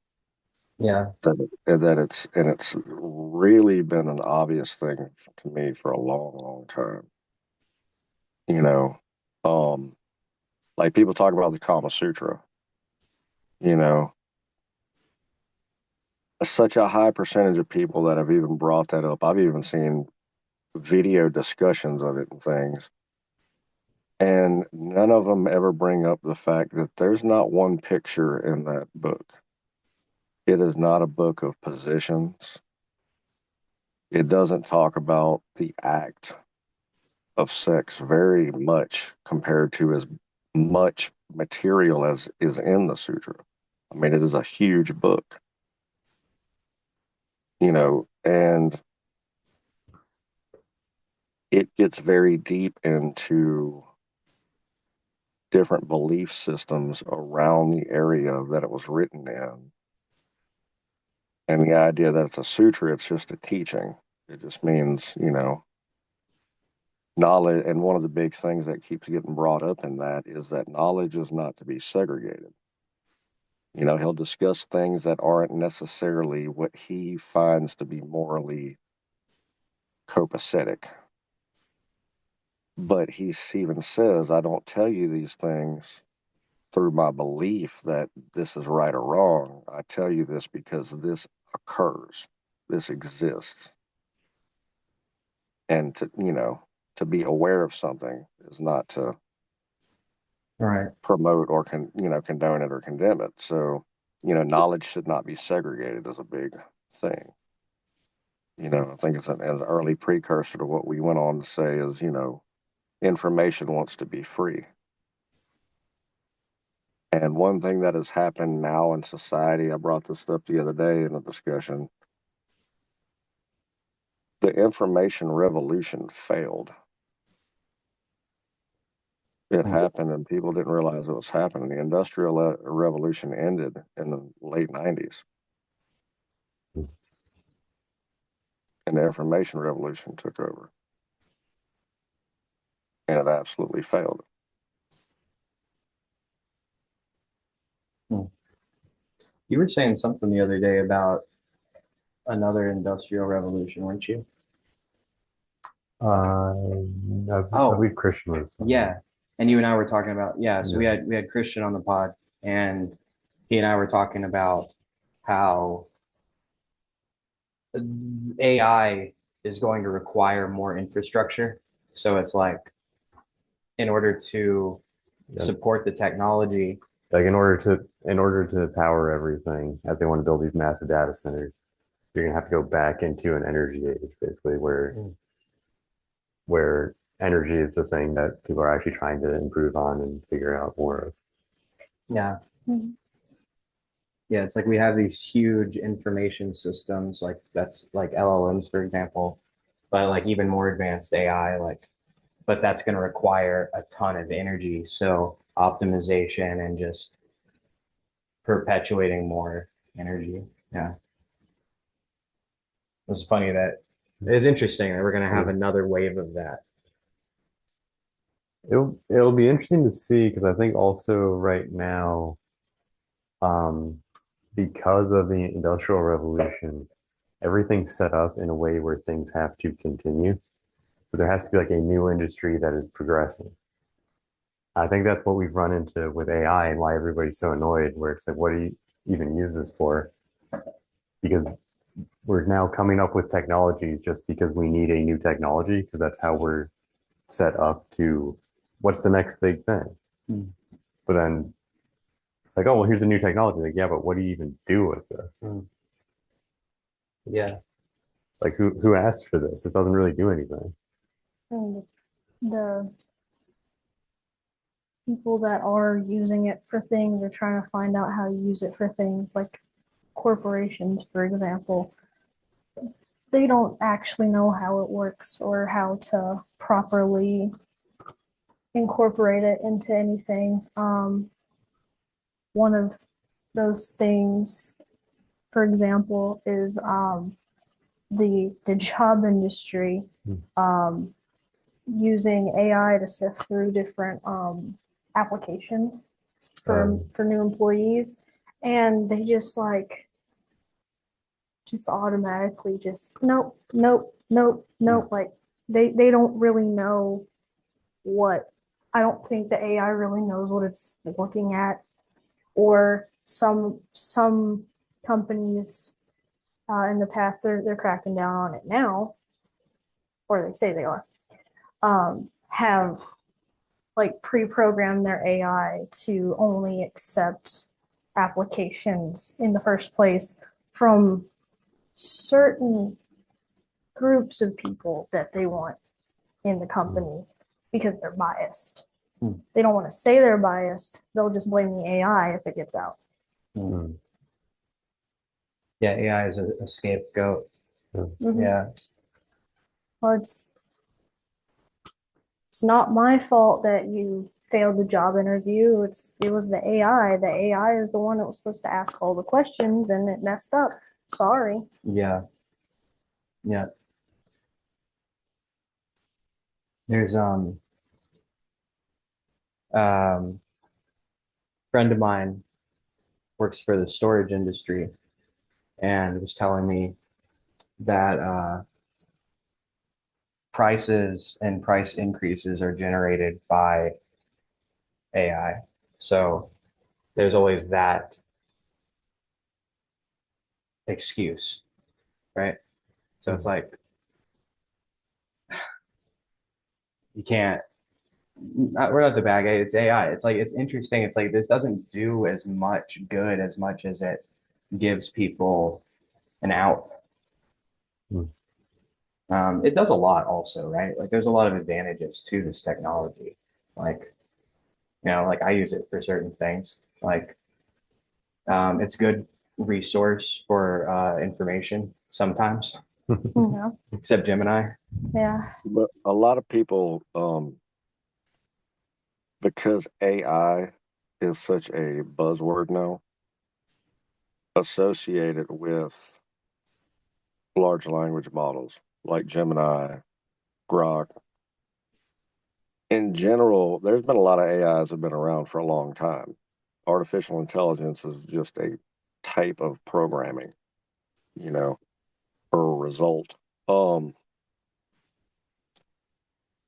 Yeah. it's really been an obvious thing to me for a long, long time. You know, um, like people talk about the Kama Sutra, you know, such a high percentage of people that have even brought that up. I've even seen video discussions of it and things. And none of them ever bring up the fact that there's not one picture in that book. It is not a book of positions. It doesn't talk about the act of sex very much compared to as much material as is in the sutra. I mean, it is a huge book, and it gets very deep into different belief systems around the area that it was written in. And the idea that it's a sutra, it's just a teaching. It just means, knowledge. And one of the big things that keeps getting brought up in that is that knowledge is not to be segregated. He'll discuss things that aren't necessarily what he finds to be morally copacetic. But he even says, I don't tell you these things through my belief that this is right or wrong. I tell you this because this occurs, this exists. And to be aware of something is not to Right. promote or condone it or condemn it. So, knowledge should not be segregated as a big thing. I think it's an early precursor to what we went on to say is, information wants to be free. And one thing that has happened now in society, I brought this up the other day in a discussion. The information revolution failed. It happened and people didn't realize it was happening. The Industrial Revolution ended in the late 90s. And the information revolution took over. And it absolutely failed. You were saying something the other day about another industrial revolution, weren't you? I Oh. believe Christian was. Yeah. And you and I were talking about, yeah, so we had Christian on the pod, and he and I were talking about how AI is going to require more infrastructure. So it's like in order to support the technology, Like in order to power everything, as they want to build these massive data centers, you're gonna have to go back into an energy age, basically, where energy is the thing that people are actually trying to improve on and figure out more of. yeah. Mhm. Yeah, it's like we have these huge information systems, like that's like LLMs, for example, but like even more advanced AI, like, but that's going to require a ton of energy. So optimization and just perpetuating more energy. Yeah. It's funny that it's interesting that we're going to have another wave of that. It'll be interesting to see because I think also right now, um, because of the Industrial Revolution, everything's set up in a way where things have to continue. So there has to be like a new industry that is progressing. I think that's what we've run into with AI and why everybody's so annoyed, where it's like, what do you even use this for? Because we're now coming up with technologies just because we need a new technology, because that's how we're set up to what's the next big thing. Mm. But then it's like, oh, well, here's a new technology. Like, yeah, but what do you even do with this? Yeah. Like, who asked for this? This doesn't really do anything. And the people that are using it for things are trying to find out how to use it for things, like corporations, for example. They don't actually know how it works or how to properly incorporate it into anything. One of those things, for example, is the job industry, using AI to sift through different applications for new employees, and they just automatically just nope, nope, nope, nope. Like they don't really know what, I don't think the AI really knows what it's looking at, or some companies in the past, they're cracking down on it now, or they say they are, have like pre-programmed their AI to only accept applications in the first place from certain groups of people that they want in the company because they're biased. They don't want to say they're biased. They'll just blame the AI if it gets out. Yeah, AI is a scapegoat. Mhm. Yeah. Well, it's not my fault that you failed the job interview. It was the AI. The AI is the one that was supposed to ask all the questions and it messed up. Sorry. Yeah. Yeah. There's friend of mine works for the storage industry and was telling me that prices and price increases are generated by AI. So there's always that excuse, right? So it's like you can't, we're not the bad guy, it's AI. It's like, it's interesting. It's like this doesn't do as much good as much as it gives people an out. It does a lot also, right? Like there's a lot of advantages to this technology. Like, like I use it for certain things. Like, it's good resource for information sometimes, Yeah. except Gemini. Yeah. But a lot of people, because AI is such a buzzword now, associated with large language models like Gemini, Grok. In general, there's been a lot of AIs that have been around for a long time. Artificial intelligence is just a type of programming, or a result.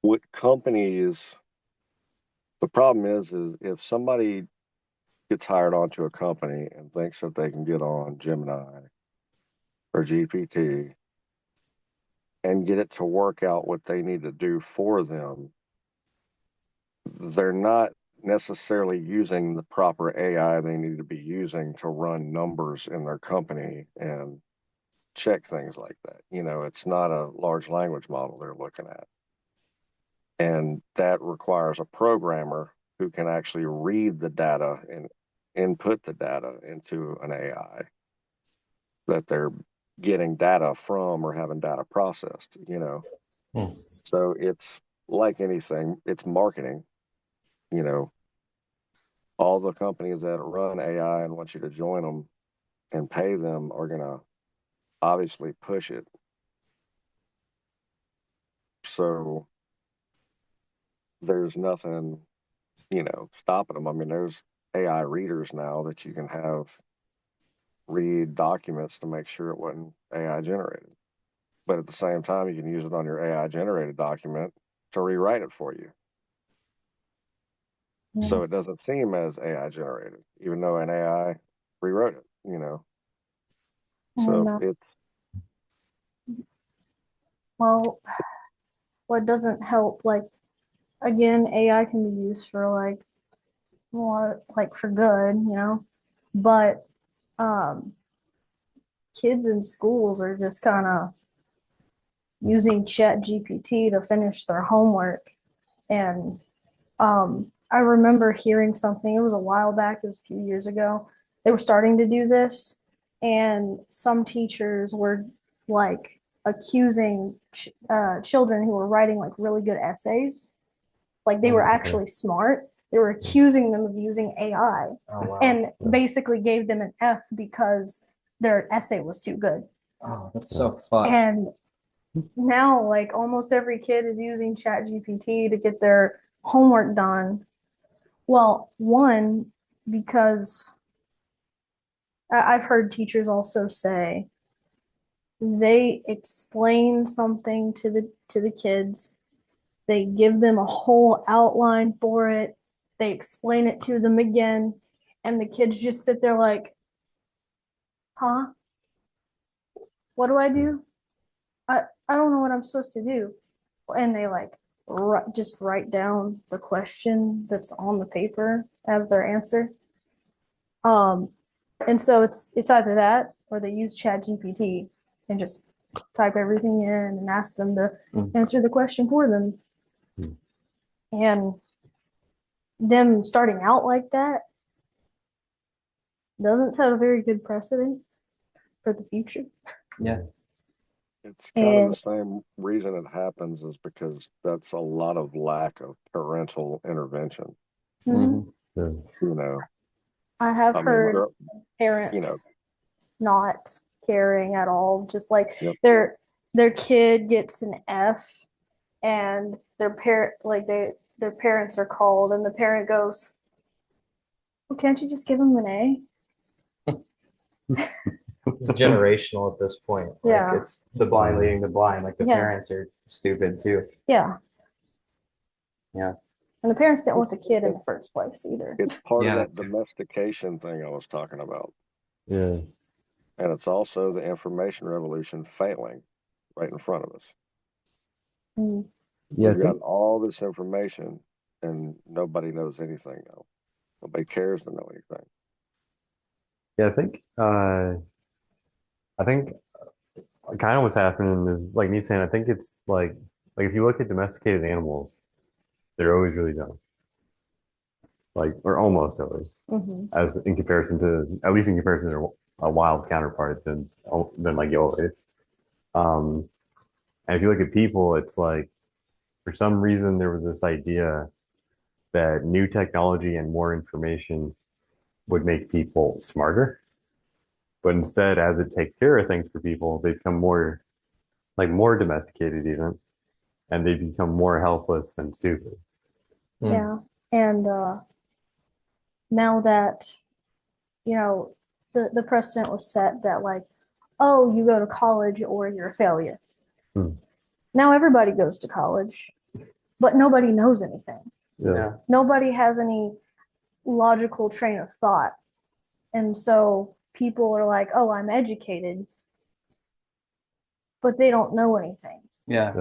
With companies, the problem is if somebody gets hired onto a company and thinks that they can get on Gemini or GPT and get it to work out what they need to do for them, they're not necessarily using the proper AI they need to be using to run numbers in their company and check things like that. It's not a large language model they're looking at. And that requires a programmer who can actually read the data and input the data into an AI that they're getting data from or having data processed. So it's like anything, it's marketing. All the companies that run AI and want you to join them and pay them are going to obviously push it. So there's nothing, stopping them. I mean, there's AI readers now that you can have read documents to make sure it wasn't AI generated. But at the same time, you can use it on your AI generated document to rewrite it for you. Yeah. So it doesn't seem as AI generated, even though an AI rewrote it, So And well, what doesn't help, like again, AI can be used for like more like for good, but um, kids in schools are just kind of using Chat GPT to finish their homework. And I remember hearing something, it was a while back, it was a few years ago. They were starting to do this, and some teachers were like accusing children who were writing like really good essays, like they were actually smart. They were accusing them of using AI and basically gave them an F because their essay was too good. Oh, that's so fucked. And now, like almost every kid is using Chat GPT to get their homework done. Well, one, because I've heard teachers also say they explain something to the kids. They give them a whole outline for it. They explain it to them again, and the kids just sit there like, "Huh? What do I do? I don't know what I'm supposed to do." And they like just write down the question that's on the paper as their answer. And so it's either that or they use Chat GPT and just type everything in and ask them to answer the question for them. And them starting out like that doesn't set a very good precedent for the future. Yeah. It's kind of the same reason it happens is because that's a lot of lack of parental intervention. I have heard parents not caring at all, just like their kid gets an F and their parents are called and the parent goes, "Well, can't you just give them an A?" It's generational at this point. Yeah. Like it's the blind leading the blind. Like the parents are stupid too. Yeah. Yeah. And the parents didn't want the kid in the first place either. It's part of that domestication thing I was talking about. Yeah. And it's also the information revolution failing right in front of us. Yeah, We've got all this information and nobody knows anything now. Nobody cares to know anything. Yeah, I think kind of what's happening is like Neif saying, I think it's like if you look at domesticated animals, they're always really dumb. Like, or almost always, as in comparison to, at least in comparison to a wild counterpart than like always. And if you look at people, it's like for some reason there was this idea that new technology and more information would make people smarter. But instead, as it takes care of things for people, they become more domesticated even, and they become more helpless and stupid. Yeah. And now that, the precedent was set that like, oh, you go to college or you're a failure. Now everybody goes to college, but nobody knows anything. Yeah. Nobody has any logical train of thought. And so people are like, oh, I'm educated, but they don't know anything. Yeah.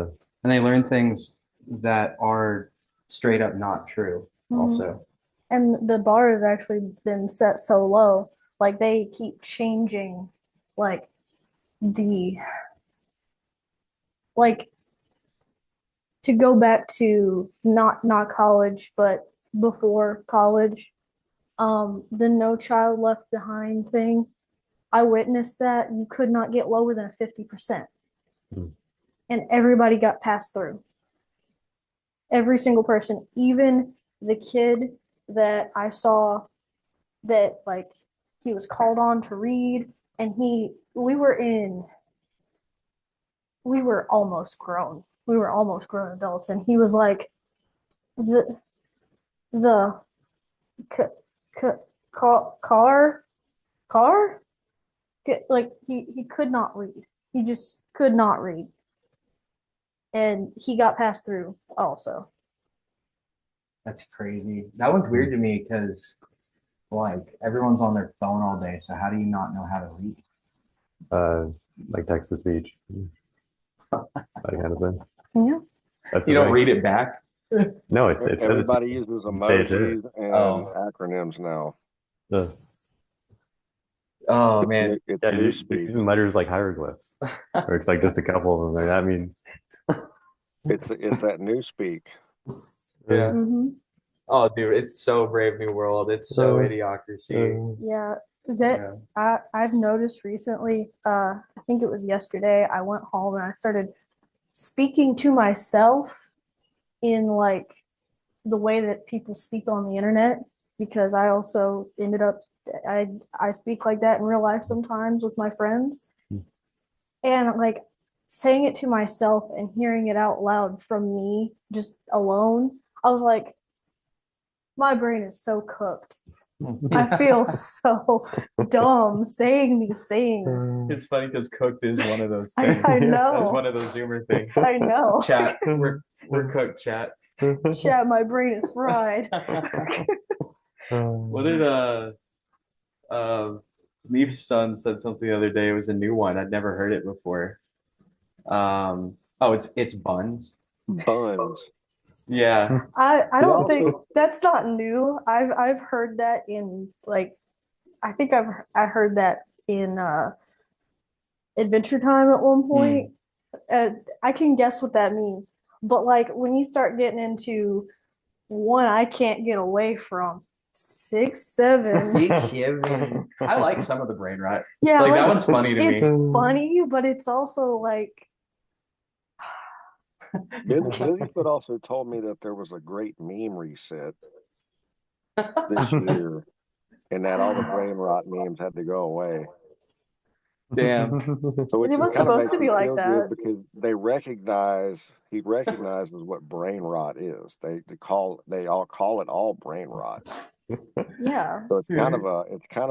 And they learn things that are straight up not true also. And the bar has actually been set so low, like they keep changing like to go back to not college, but before college, the No Child Left Behind thing. I witnessed that you could not get lower than 50%. And everybody got passed through. Every single person, even the kid that I saw that like he was called on to read and we were almost grown. We were almost grown adults and he was like the car. Like he could not read. He just could not read, and he got passed through also. That's crazy. That one's weird to me because like everyone's on their phone all day. So how do you not know how to read? Like text to speech, that kind of thing. Yeah. That's You the don't thing. read it back? No, it says it. Everybody uses Say it. emojis and Oh. acronyms now. Yeah, Oh man. It's you're newspeak. using letters like hieroglyphs, or it's like just a couple of them. Like, that means It's that newspeak. Yeah. Mm-hmm. Oh, dude, it's so Brave New World. It's so idiocracy. Yeah. That I've noticed recently. I think it was yesterday. I went home and I started speaking to myself in like the way that people speak on the internet because I also ended up I speak like that in real life sometimes with my friends. And like saying it to myself and hearing it out loud from me just alone, I was like, my brain is so cooked. I feel so dumb saying these things. It's funny because cooked is one of those I, things. I know. That's one of those Zoomer things. I know. Chat. We're cooked, chat. Chat, my brain is fried. What did Neif's son said something the other day? It was a new one. I'd never heard it before. Oh, it's buns. Buns. Yeah. I don't also- think that's not new. I've heard that in like I think I heard that in Adventure Time at one point. I can guess what that means. But like when you start getting into one I can't get away from, 6, 7. I like some of the brain rot. Yeah, Like that like, one's funny to it's me. funny, but it's also like LazyPhalanges also told me that there was a great meme reset this year, and that all the brain rot memes had to go away. Damn. So It was kinda supposed makes to be me like feel that. good because he recognizes what brain rot is. They all call it all brain rot. Yeah. So it's kind of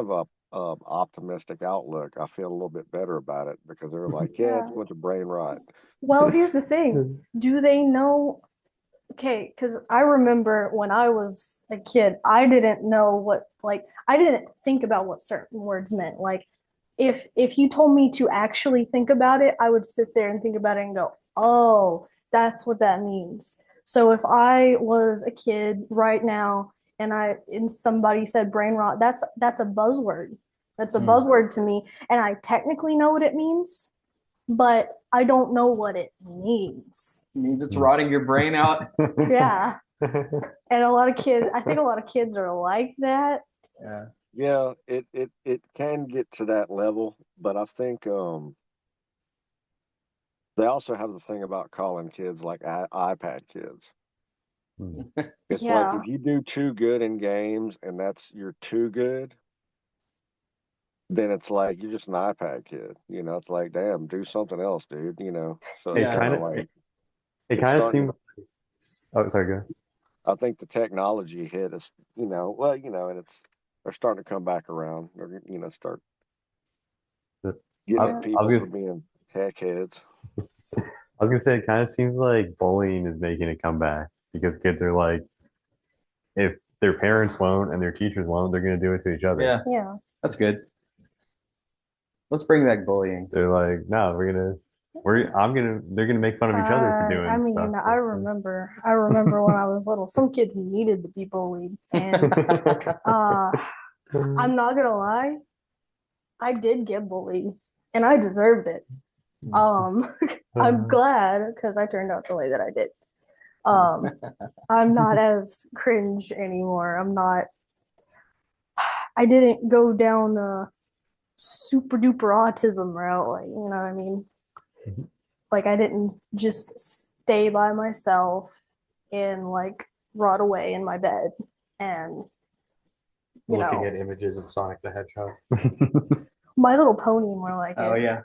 a optimistic outlook. I feel a little bit better about it because they're like, yeah, it's a bunch of brain rot. Well, here's the thing. Do they know? Okay, because I remember when I was a kid, I didn't know I didn't think about what certain words meant. Like if you told me to actually think about it, I would sit there and think about it and go, "Oh, that's what that means." So if I was a kid right now and somebody said brain rot, that's a buzzword. That's a buzzword to me, and I technically know what it means, but I don't know what it means. It means it's rotting your brain out. Yeah. And I think a lot of kids are like that. Yeah. Yeah, it can get to that level, but I think they also have the thing about calling kids like iPad kids. It's like Yeah. if you do too good in games and you're too good, then it's like you're just an iPad kid. It's like, damn, do something else, dude. So it's Yeah. kind of like It it's kind of starting seems. Oh, sorry, go. I think the technology hit us, and they're starting to come back around. They're start getting I, at I people was for being tech heads. I was gonna say it kind of seems like bullying is making a comeback because kids are like, if their parents won't and their teachers won't, they're gonna do it to each other. Yeah. Yeah. That's good. Let's bring back bullying. They're like, no, they're gonna make fun of each other for doing I mean, stuff. I remember when I was little, some kids needed to be bullied. And I'm not gonna lie, I did get bullied and I deserved it. I'm glad because I turned out the way that I did. I'm not as cringe anymore. I didn't go down the super duper autism route, like, you know what I mean? Like I didn't just stay by myself and like rot away in my bed and Looking at images of Sonic the Hedgehog. My Little Pony more like Oh it. yeah.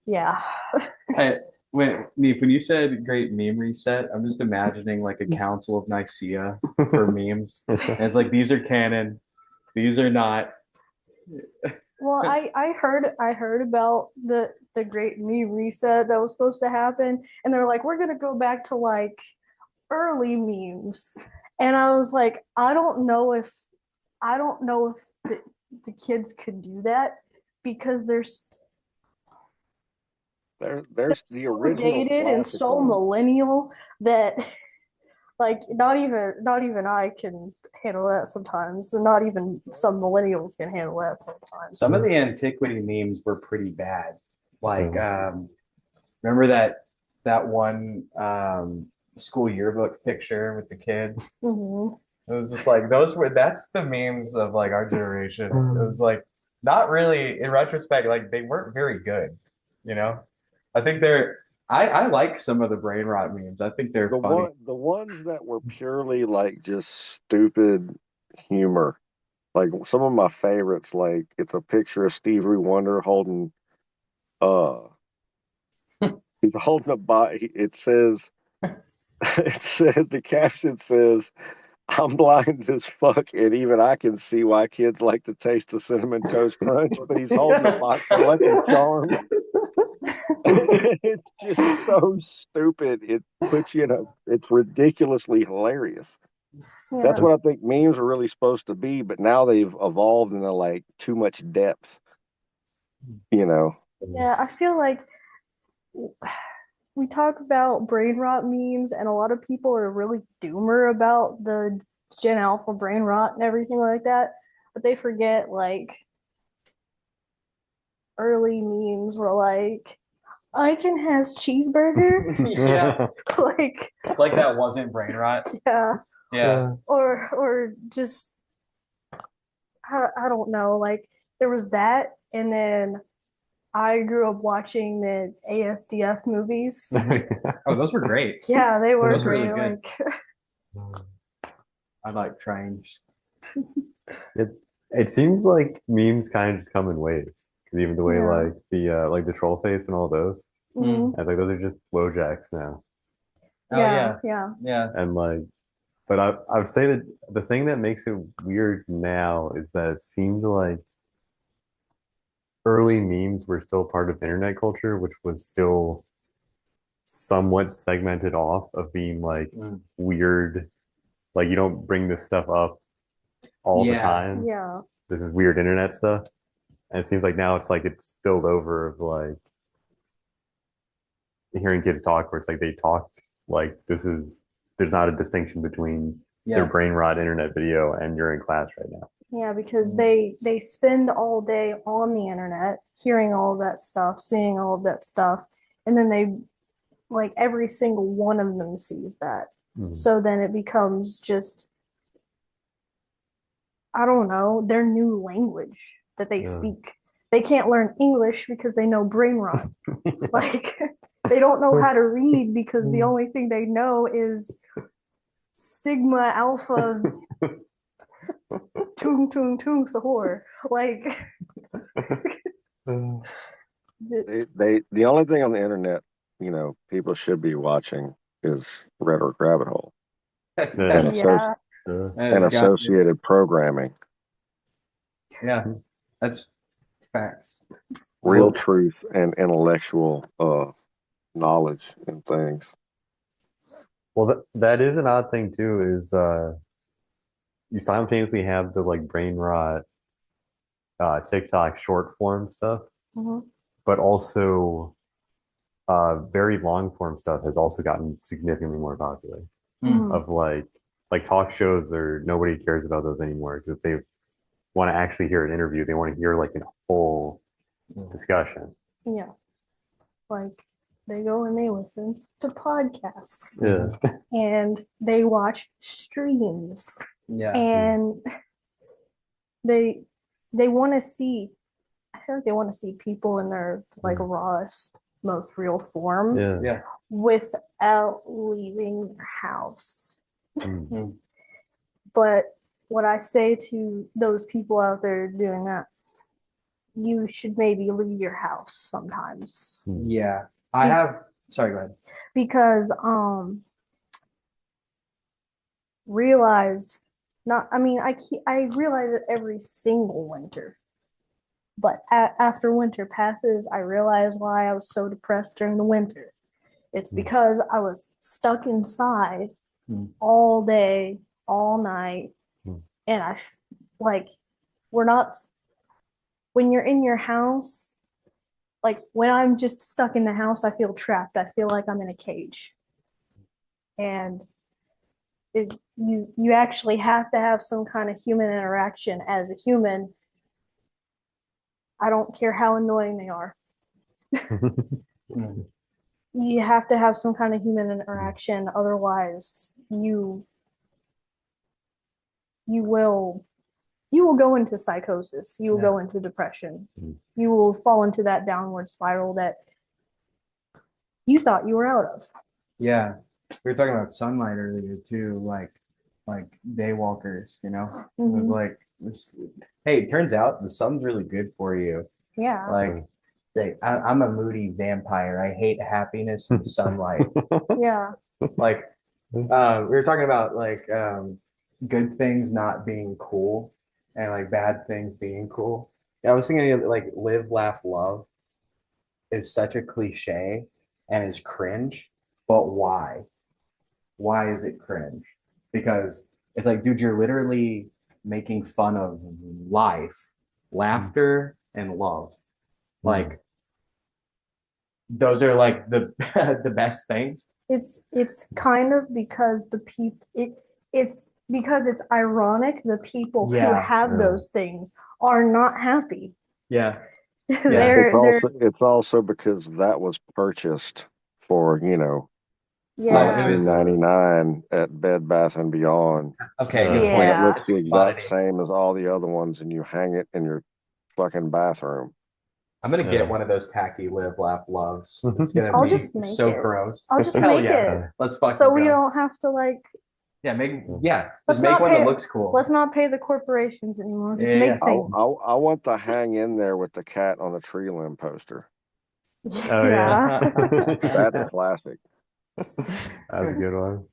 Yeah. Neif, when you said great meme reset, I'm just imagining like a Council of Nicaea for memes. And it's like these are canon, These are not. Well, I heard about the great meme reset that was supposed to happen, and they're like, we're gonna go back to like early memes, and I was like, I don't know if the kids could do that because There's the so original dated and classic so one. millennial that like not even I can handle that sometimes, and not even some millennials can handle that sometimes. Some of the antiquity memes were pretty bad. Like, Yeah. remember that one school yearbook picture with the kids? Mhm. It was just like that's the memes of like our generation. It was like not really in retrospect, like they weren't very good, you know? I think I like some of the brain rot memes. I think they're funny. The ones that were purely like just stupid humor. Like some of my favorites, like it's a picture of Stevie Wonder holding uh he's holding a body. It says it says the caption says, I'm blind as fuck, and even I can see why kids like the taste of cinnamon toast crunch, but he's holding a box of Lucky Charms. It's just so stupid. It puts you in it's ridiculously hilarious. That's Yeah. what I think memes are really supposed to be, but now they've evolved into like too much depth, you know. Yeah, I feel like we talk about brain rot memes, and a lot of people are really doomer about the Gen Alpha brain rot and everything like that, but they forget like early memes were like, Icon has cheeseburger. Yeah, Like, like that wasn't brain rot. yeah. Yeah. Or just I don't know, like there was that, and then I grew up watching the ASDF movies. Oh, those were great. Yeah, they were Those were really great. good. Like, I like trains. It seems like memes kind of just come in waves. 'Cause even the way yeah. like the troll face and all those, Mhm. I think those are just Wojaks now. Oh Yeah, yeah. yeah. Yeah. And like, but I would say that the thing that makes it weird now is that it seems like early memes were still part of internet culture, which was still somewhat segmented off of being like Mm. weird. Like you don't bring this stuff up all the Yeah. time. Yeah. This is weird internet stuff. And it seems like now it's like it's spilled over of like hearing kids talk where it's like they talk like there's not a distinction between their Yeah. brain rot internet video and you're in class right now. Yeah, because Mm. they spend all day on the internet hearing all of that stuff, seeing all of that stuff, and then they like every single one of them sees that. Mhm. So then it becomes just I don't know, their new language that they Yeah. speak. They can't learn English because they know brain rot. Like they don't know how to read because the only thing they know is sigma alpha tung tung tung sahur. Like The only thing on the internet, you know, people should be watching is Rhetoric Rabbit Hole and, That's, yeah. Sure. that and has got to, associated programming. yeah, that's facts. Real Well, truth and intellectual knowledge and things. well, that is an odd thing too. Is you simultaneously have the like brain rot TikTok short form stuff, Mhm. but also very long form stuff has also gotten significantly more popular. Mm. Mhm. Of like talk shows, or nobody cares about those anymore because they want to actually hear an interview. They want to hear like a full discussion. Yeah. Like they go and they listen to podcasts Yeah. and they watch streams Yeah. and they they want to see I feel like they want to see people in their like rawest, most real form Yeah. Yeah. without leaving their house. Mm. But what I say to those people out there doing that, you should maybe leave your house sometimes. Yeah. I have, sorry, go ahead. Because realized not, I mean, I realize it every single winter, but after winter passes, I realize why I was so depressed during the winter. It's because I was stuck inside all day, all night, and like, we're not, when you're in your house, like when I'm just stuck in the house, I feel trapped. I feel like I'm in a cage. And you actually have to have some kind of human interaction as a human. I don't care how annoying they are. You have to have some kind of human interaction, otherwise you will go into psychosis, you will go into depression, you will fall into that downward spiral that you thought you were out of. Yeah, we were talking about sunlight earlier too, like day walkers, you know. It was like this. Hey, it turns out the sun's really good for you. Yeah. Like, I'm a moody vampire. I hate happiness and sunlight. Yeah. Like, we were talking about like good things not being cool and like bad things being cool. Yeah, I was thinking of, like live, laugh, love is such a cliche and is cringe, but why? Why is it cringe? Because it's like, dude, you're literally making fun of life, laughter, and love. Like, those are like the the best things. It's kind of because it's because it's ironic the people who have those things are not happy. Yeah. It's also because that was purchased for, you know, $19.99 at Bed Bath and Beyond. Okay, And good point. it looks the exact same as all the other ones, and you hang it in your fucking bathroom. I'm gonna get one of those tacky live, laugh, loves. It's gonna I'll be just make so it. gross. I'll just Hell make yeah. it. Let's fucking So we go. don't have to like Just make one that looks cool. Let's not pay the corporations anymore. Just Yeah, make yeah. things. I want the hang in there with the cat on the tree limb poster. Oh yeah. That's classic. That's a good one.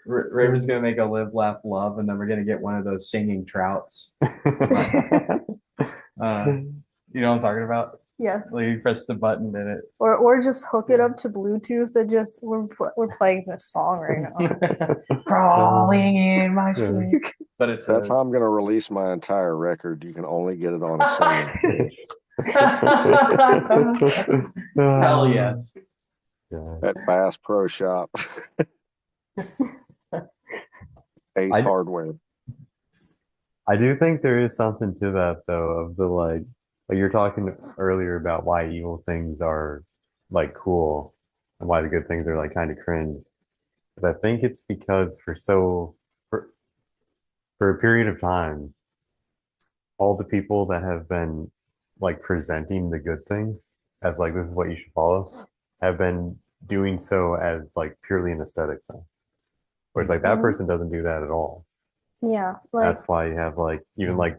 Raven's gonna make a live, laugh, love, and then we're gonna get one of those singing trouts. You know what I'm talking about? Yes. Like you press the button and it. Or just hook it up to Bluetooth and just we're playing this song right now. Crawling in my sleep. But that's how I'm gonna release my entire record. You can only get it on a single. Hell yes. At Bass Pro Shop. Ace Hardware. I do think there is something to that though, of the like you're talking earlier about why evil things are like cool and why the good things are like kind of cringe. But I think it's because for a period of time, all the people that have been like presenting the good things as like this is what you should follow have been doing so as like purely an aesthetic thing. Whereas like that person doesn't do that at all. Yeah. That's why you have like even like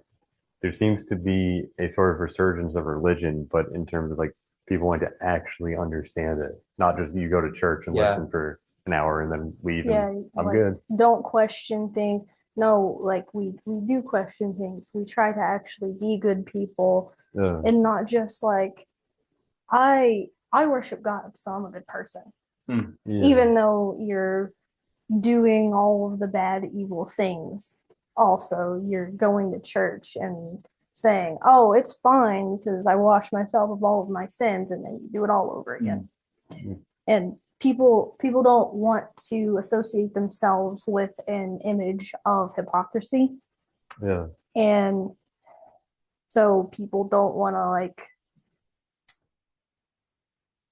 there seems to be a sort of resurgence of religion, but in terms of like people want to actually understand it, not just you go to church and listen for an hour and then leave and I'm good. Don't question things. No, like we do question things. We try to actually be good people and not just like I worship God, so I'm a good person. Even though you're doing all of the bad, evil things. Also, you're going to church and saying, oh, it's fine because I washed myself of all of my sins, and then you do it all over again. And people don't want to associate themselves with an image of hypocrisy. And so people don't want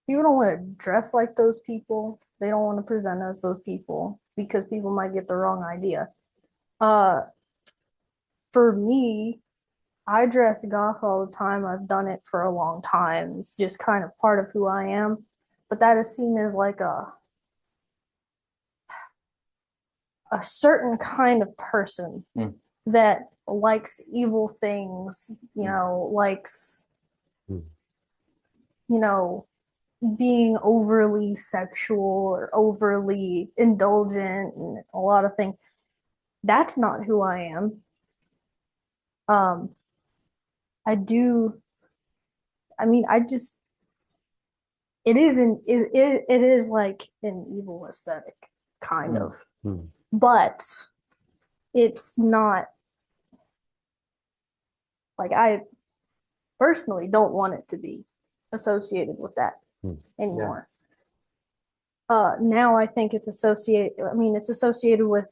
to dress like those people. They don't want to present as those people because people might get the wrong idea. For me, I dress goth all the time. I've done it for a long time. It's just kind of part of who I am. But that is seen as like a certain kind of person that likes evil things, likes, being overly sexual or overly indulgent and a lot of things. that's not who I am. I do. I mean, I just it is like an evil aesthetic, kind of, Hmm. but it's not like I personally don't want it to be associated with that Hmm. anymore. Now I think it's associated. I mean, it's associated with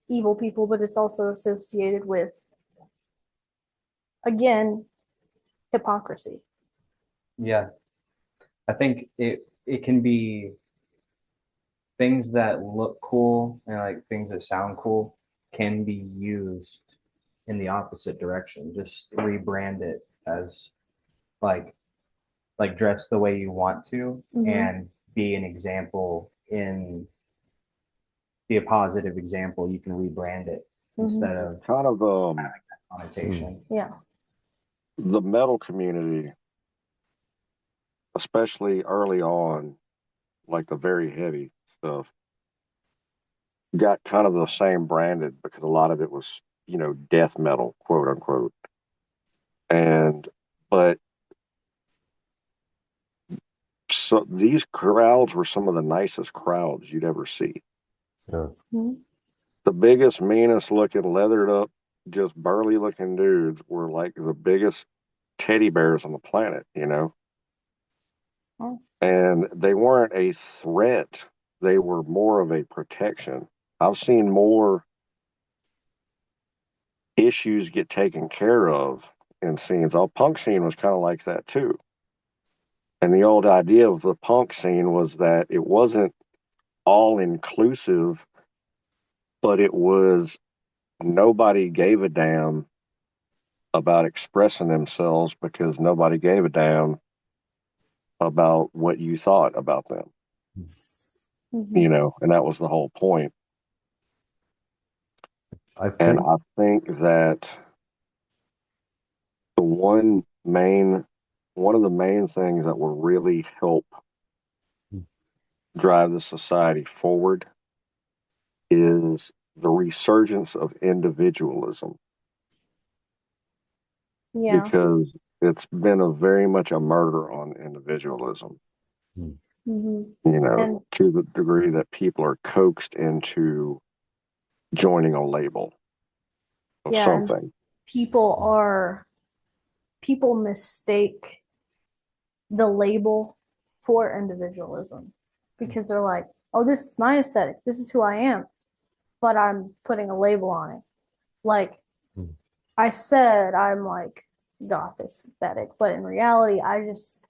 evil people, but it's also associated with, again, hypocrisy. Yeah. I think it can be things that look cool and like things that sound cool can be used in the opposite direction. Just rebrand it as like dress the way you want to and be an example in be a positive example. You can rebrand it instead of Kind of connotation. Yeah. the metal community, especially early on, like the very heavy stuff, got kind of the same branded because a lot of it was, death metal, quote unquote. And but so these crowds were some of the nicest crowds you'd ever see. Yeah. Mhm. The biggest, meanest looking, leathered up, just burly looking dudes were like the biggest teddy bears on the planet. Oh. And they weren't a threat, they were more of a protection. I've seen more issues get taken care of in scenes. Our punk scene was kind of like that too. And the old idea of the punk scene was that it wasn't all inclusive, but it was nobody gave a damn about expressing themselves because nobody gave a damn about what you thought about them, Mhm. and that was the whole point. I And think I think that the one of the main things that will really help drive the society forward is the resurgence of individualism, Yeah. because it's been a very much a murder on individualism, Mhm. And to the degree that people are coaxed into joining a label of yeah, and something. people are people mistake the label for individualism because they're like, oh, this is my aesthetic. This is who I am, but I'm putting a label on it. Like Hmm. I said, I'm like goth aesthetic, but in reality, I'm just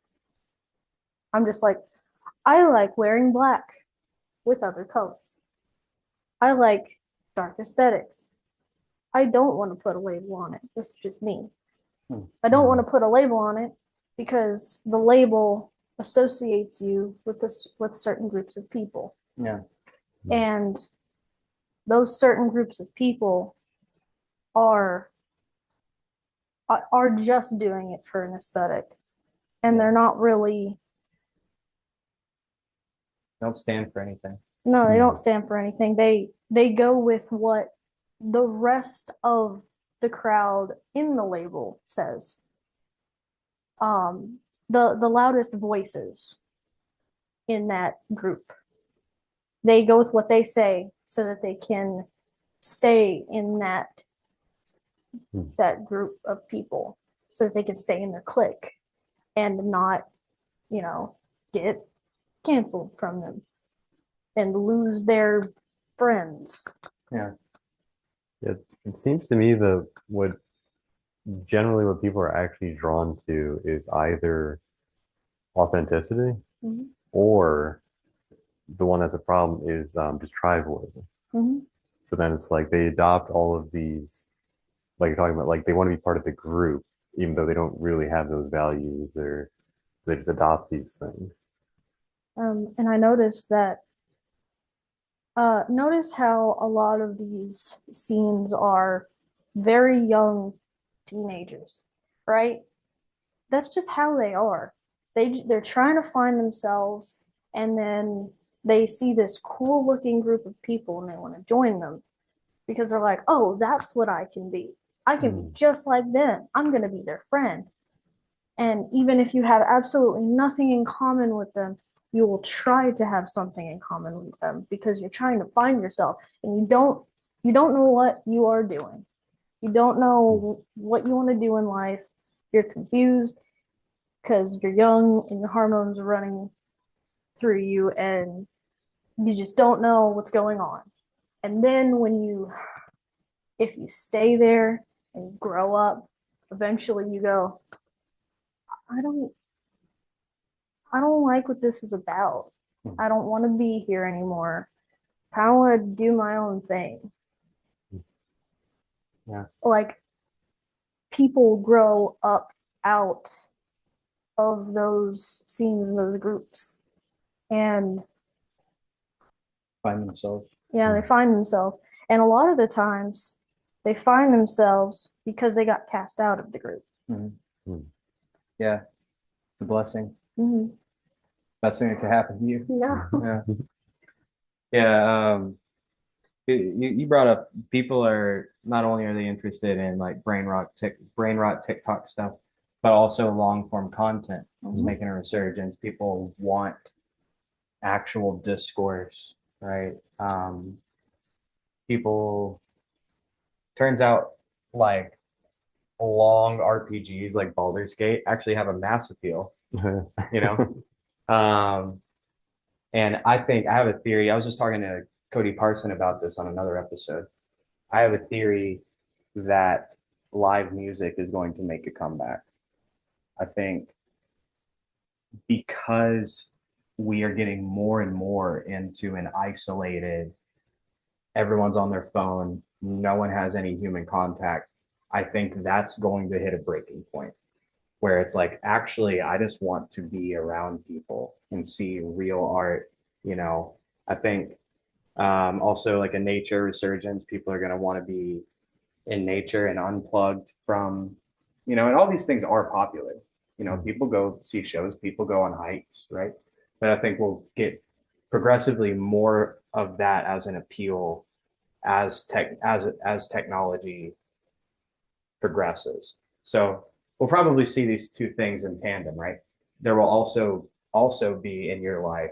like, I like wearing black with other colors. I like dark aesthetics. I don't want to put a label on it. This is just me. I don't want to put a label on it because the label associates you with certain groups of people. Yeah. And those certain groups of people are are just doing it for an aesthetic. And they're not really Don't stand for anything. no, they don't stand for anything. They go with what the rest of the crowd in the label says. The loudest voices in that group. They go with what they say so that they can stay in that group of people, so that they can stay in their clique and not, get canceled from them and lose their friends. Yeah. it seems to me the what generally what people are actually drawn to is either authenticity Mhm. or the one that's a problem is just tribalism. Mhm. So then it's like they adopt all of these, like you're talking about, like they want to be part of the group, even though they don't really have those values, or they just adopt these things. And I noticed that. Notice how a lot of these scenes are very young teenagers, right? That's just how they are. They're trying to find themselves, and then they see this cool looking group of people and they want to join them. because they're like, oh, that's what I can be. I can be just like them. I'm going to be their friend. And even if you have absolutely nothing in common with them, you will try to have something in common with them because you're trying to find yourself and you don't know what you are doing. You don't know what you want to do in life. You're confused because you're young and your hormones are running through you and you just don't know what's going on. And then if you stay there and grow up, eventually you go, I don't I don't like what this is about. I don't want to be here anymore. I kind of want to do my own thing. Yeah. Like people grow up out of those scenes and those groups. And Find themselves. yeah, they find themselves. And a lot of the times they find themselves because they got cast out of the group. Yeah, it's a blessing. Mm-hmm. Best thing that could happen to you. Yeah. Yeah. You brought up people are not only are they interested in like brain rot TikTok stuff, but also long form content is making a resurgence. People want actual discourse, right? People turns out like long RPGs like Baldur's Gate actually have a mass appeal, you know? And I think I have a theory. I was just talking to Cody Parson about this on another episode. I have a theory that live music is going to make a comeback. I think because we are getting more and more into an isolated, everyone's on their phone, no one has any human contact. I think that's going to hit a breaking point where it's like, actually, I just want to be around people and see real art. I think also like a nature resurgence, people are going to want to be in nature and unplugged from, and all these things are popular. People go see shows, people go on hikes, right? But I think we'll get progressively more of that as an appeal as technology progresses. So we'll probably see these two things in tandem, right? There will also be in your life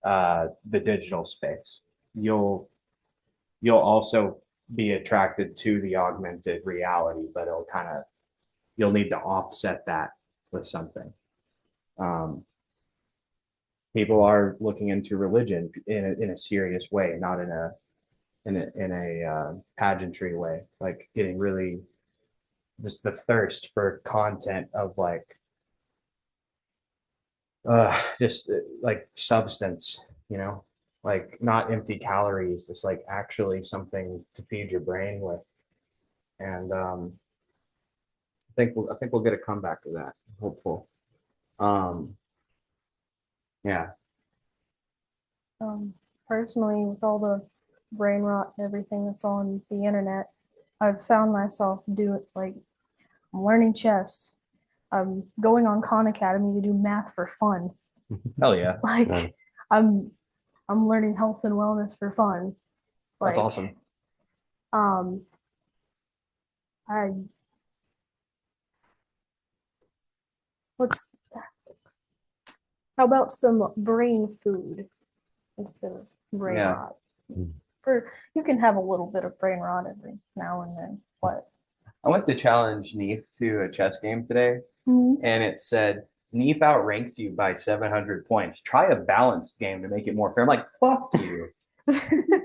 the digital space. You'll also be attracted to the augmented reality, but you'll need to offset that with something. People are looking into religion in a serious way, not in a pageantry way, like getting really just the thirst for content of like just like substance, like not empty calories, just like actually something to feed your brain with. And I think we'll get a comeback to that. Hopeful. Yeah. Personally, with all the brain rot and everything that's on the internet, I've found myself I'm learning chess. I'm going on Khan Academy to do math for fun. Hell yeah. Like Nice. I'm learning health and wellness for fun. That's Like, awesome. I let's how about some brain food instead of brain Yeah. rot? You can have a little bit of brain rot every now and then. What? I went to challenge Neif to a chess game today, Mm-hmm. and it said Neif outranks you by 700 points. Try a balanced game to make it more fair. I'm like, fuck you.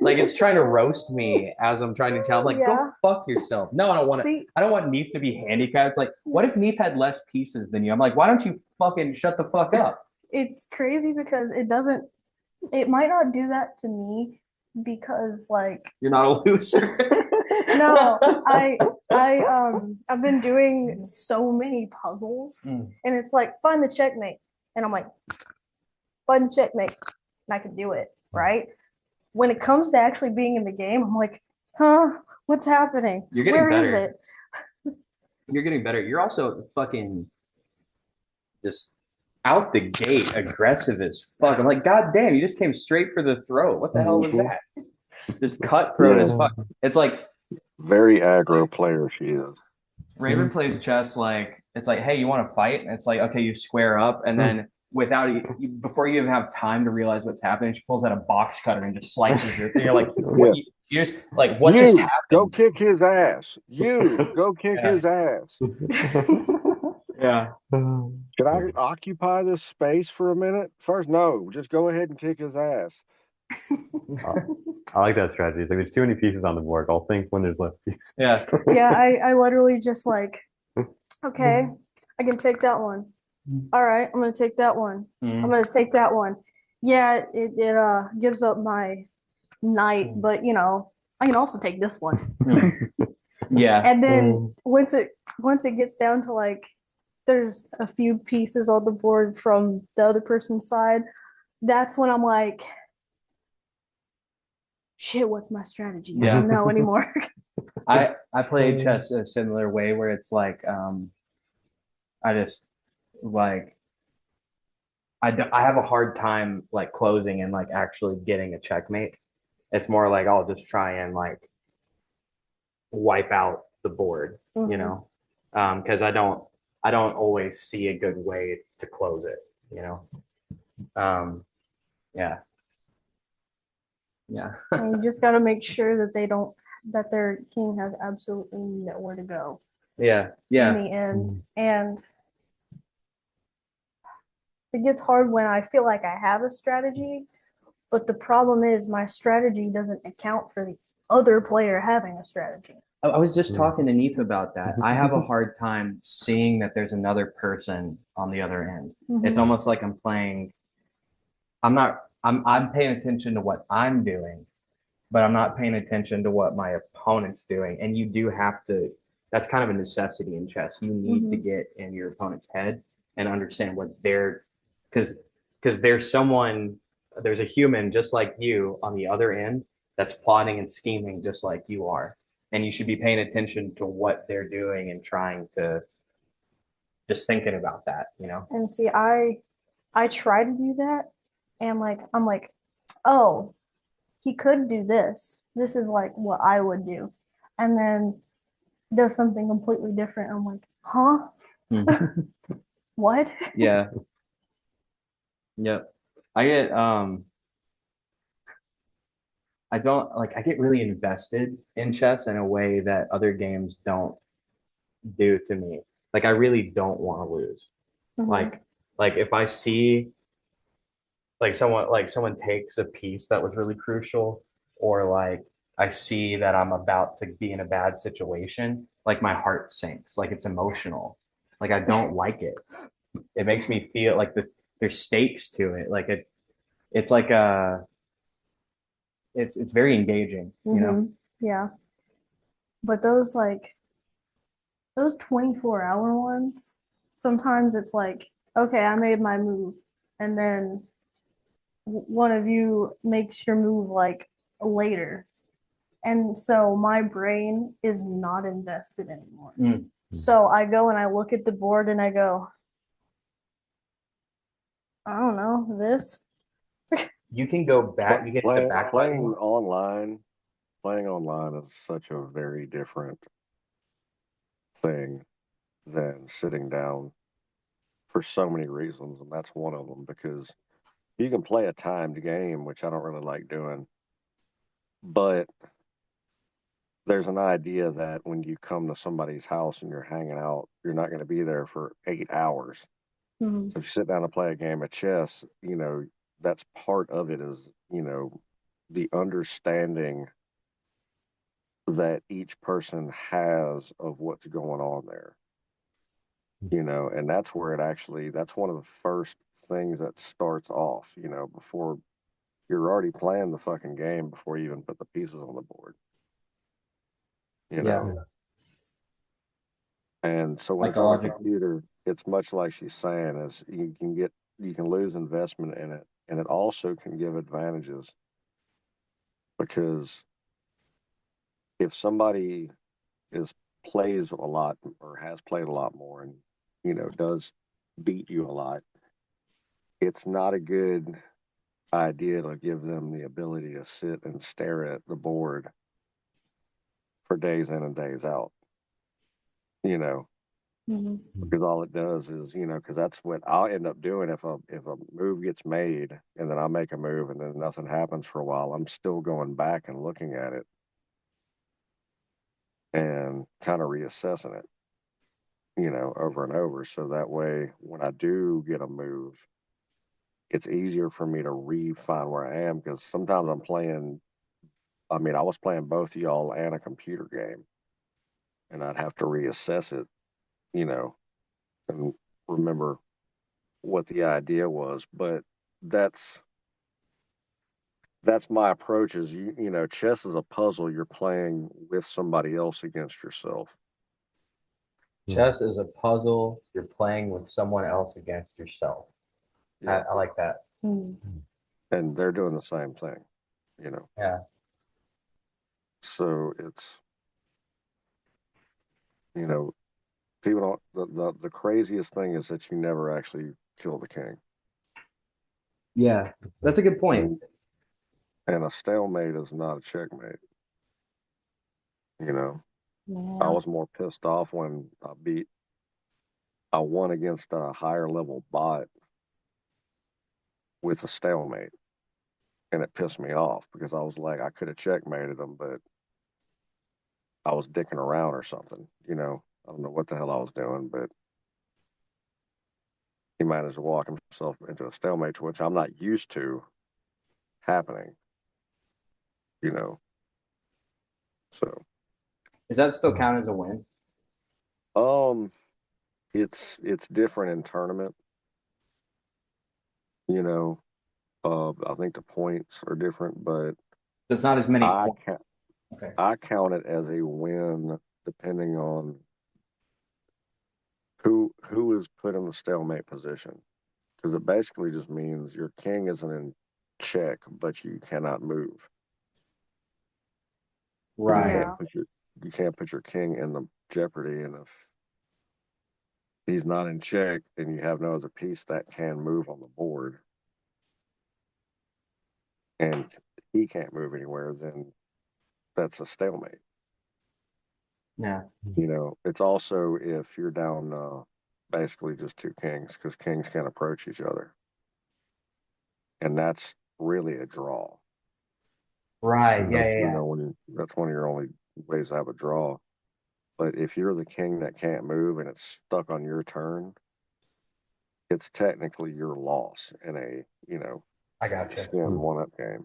Like it's trying to roast me as I'm trying to tell. I'm like, Yeah. go fuck yourself. No, I don't want to. See, I don't want Neif to be handicapped. It's like, what if Neif had less pieces than you? I'm like, why don't you fucking shut the fuck up? it's crazy because it might not do that to me because like You're not a loser. no, I've been doing so many puzzles and it's like find the checkmate and I'm like find the checkmate and I can do it, right? When it comes to actually being in the game, I'm like, what's happening? You're getting Where is better. it? You're getting better. You're also fucking just out the gate aggressive as fuck. I'm like, God damn, you just came straight for the throat. What the hell was that? just cutthroat as fuck. It's like Very aggro player she is. Raven plays chess like it's like, hey, you want to fight? And it's like, okay, you square up, and then without before you even have time to realize what's happening, she pulls out a box cutter and just slices your. You're like, what? Yeah. You just like what just happened? Go kick his ass. You go kick Yeah. his ass. Yeah. Can I occupy this space for a minute? First, no, just go ahead and kick his ass. I like that strategy. It's like there's too many pieces on the board. I'll think when there's less pieces. Yeah. Yeah, I literally just like, okay, I can take that one. All right, I'm gonna take that one. I'm gonna take that one. Yeah, it gives up my knight, but you know, I can also take this one. Yeah. And then once it gets down to like there's a few pieces on the board from the other person's side, that's when I'm like, shit, what's my strategy? I Yeah. don't know anymore. I play chess a similar way where it's like I just like I have a hard time like closing and like actually getting a checkmate. It's more like I'll just try and like wipe out the board, you know, because I don't always see a good way to close it, you know. Yeah. Yeah. And you just got to make sure that that their king has absolutely nowhere to go Yeah. in Yeah. the end. And it gets hard when I feel like I have a strategy, but the problem is my strategy doesn't account for the other player having a strategy. I was just talking to Neif about that. I have a hard time seeing that there's another person on the other end. It's almost like I'm playing. I'm paying attention to what I'm doing, but I'm not paying attention to what my opponent's doing. And you do have to, that's kind of a necessity in chess. You need to get in your opponent's head and understand what they're, because there's a human just like you on the other end that's plotting and scheming just like you are. And you should be paying attention to what they're doing and trying to just thinking about that, you know? And see, I try to do that, and like I'm like, oh, he could do this. This is like what I would do, and then does something completely different. I'm like, huh? What? Yeah. Yep. I get I don't like I get really invested in chess in a way that other games don't do to me. Like I really don't want to lose. Like if I see like someone takes a piece that was really crucial, or like I see that I'm about to be in a bad situation, like my heart sinks. Like it's emotional. Like I don't like it. It makes me feel like there's stakes to it. Like it's like it's very engaging, you know. Yeah. But those 24-hour ones, sometimes it's like, okay, I made my move, and then one of you makes your move like later. And so my brain is not invested anymore. So I go and I look at the board and I go, I don't know, this. You can go back, you get the back Playing online is such a very different thing than sitting down for so many reasons, and that's one of them, because you can play a timed game, which I don't really like doing, but there's an idea that when you come to somebody's house and you're hanging out, you're not going to be there for 8 hours. If you sit down and play a game of chess, you know, that's part of it, is, you know, the understanding that each person has of what's going on there, you know, and that's where that's one of the first things that starts off, you know, before you're already playing the fucking game before you even put the pieces on the board, you know. And so when it's on a computer, it's much like she's saying, is you can lose investment in it, and it also can give advantages, because if somebody plays a lot or has played a lot more, and you know does beat you a lot, it's not a good idea to give them the ability to sit and stare at the board for days in and days out, you know, Mhm. because all it does is, because that's what I'll end up doing if a move gets made and then I make a move and then nothing happens for a while. I'm still going back and looking at it and kind of reassessing it, over and over. So that way, when I do get a move, it's easier for me to find where I am because sometimes I'm playing. I mean, I was playing both y'all and a computer game, and I'd have to reassess it, you know, and remember what the idea was. But that's that's my approach. Is chess is a puzzle. You're playing with somebody else against yourself. Chess is a puzzle. You're playing with someone else against yourself. Yeah. I like that. Mm. And they're doing the same thing, Yeah. So it's people don't. The craziest thing is that you never actually kill the king. Yeah. That's a good point. And a stalemate is not a checkmate. I Yeah. was more pissed off when I won against a higher level bot with a stalemate. And it pissed me off because I was like, I could have checkmated him, but I was dicking around or something. I don't know what the hell I was doing, but he managed to walk himself into a stalemate, which I'm not used to happening, you know. So, Does that still count as a win? um, it's different in tournament, you know. I think the points are different, but So it's not as many I points. count Okay. I count it as a win depending on who is put in the stalemate position, because it basically just means your king isn't in check, but you cannot move. 'Cause Right. Yeah. You can't put your king in the jeopardy, and if he's not in check and you have no other piece that can move on the board, and he can't move anywhere, then that's a stalemate. Yeah. It's also if you're down basically just two kings, because kings can't approach each other, and that's really a draw. Right. Yeah. Yeah. Yeah. When that's one of your only ways to have a draw. But if you're the king that can't move and it's stuck on your turn, it's technically your loss in a I gotcha. skin one up game.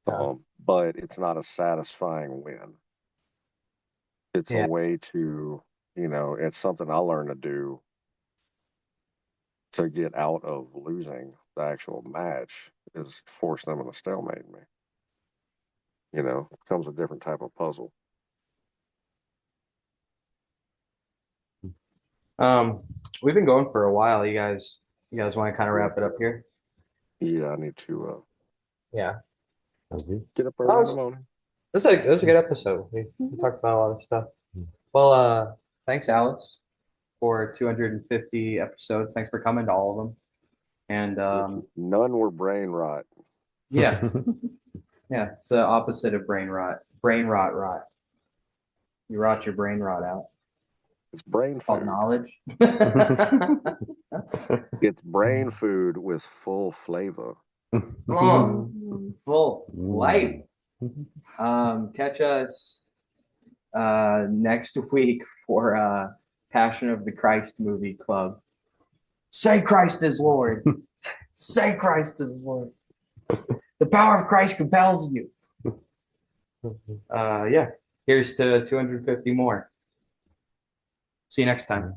Yeah. But it's not a satisfying win. It's a Yeah. way to it's something I learned to do to get out of losing the actual match, is force them in a stalemate me. It becomes a different type of puzzle. Um, we've been going for a while. You guys want to kind of wrap it up here? Yeah, I need to Yeah. Okay. get up That early in the was morning. this is a good episode. We talked about a lot of stuff. Well, thanks, Alice, for 250 episodes. Thanks for coming to all of them. And None were brain rot. yeah, yeah, it's the opposite of brain rot. Brain rot. You rot your brain rot out. It's brain Called food. knowledge. It's brain food with full flavor. Oh, Mm. full life. Catch us next week for Passion of the Christ movie club. Say Christ is Lord. Say Christ is Lord. The power of Christ compels you. Yeah. Here's to 250 more. See you next time.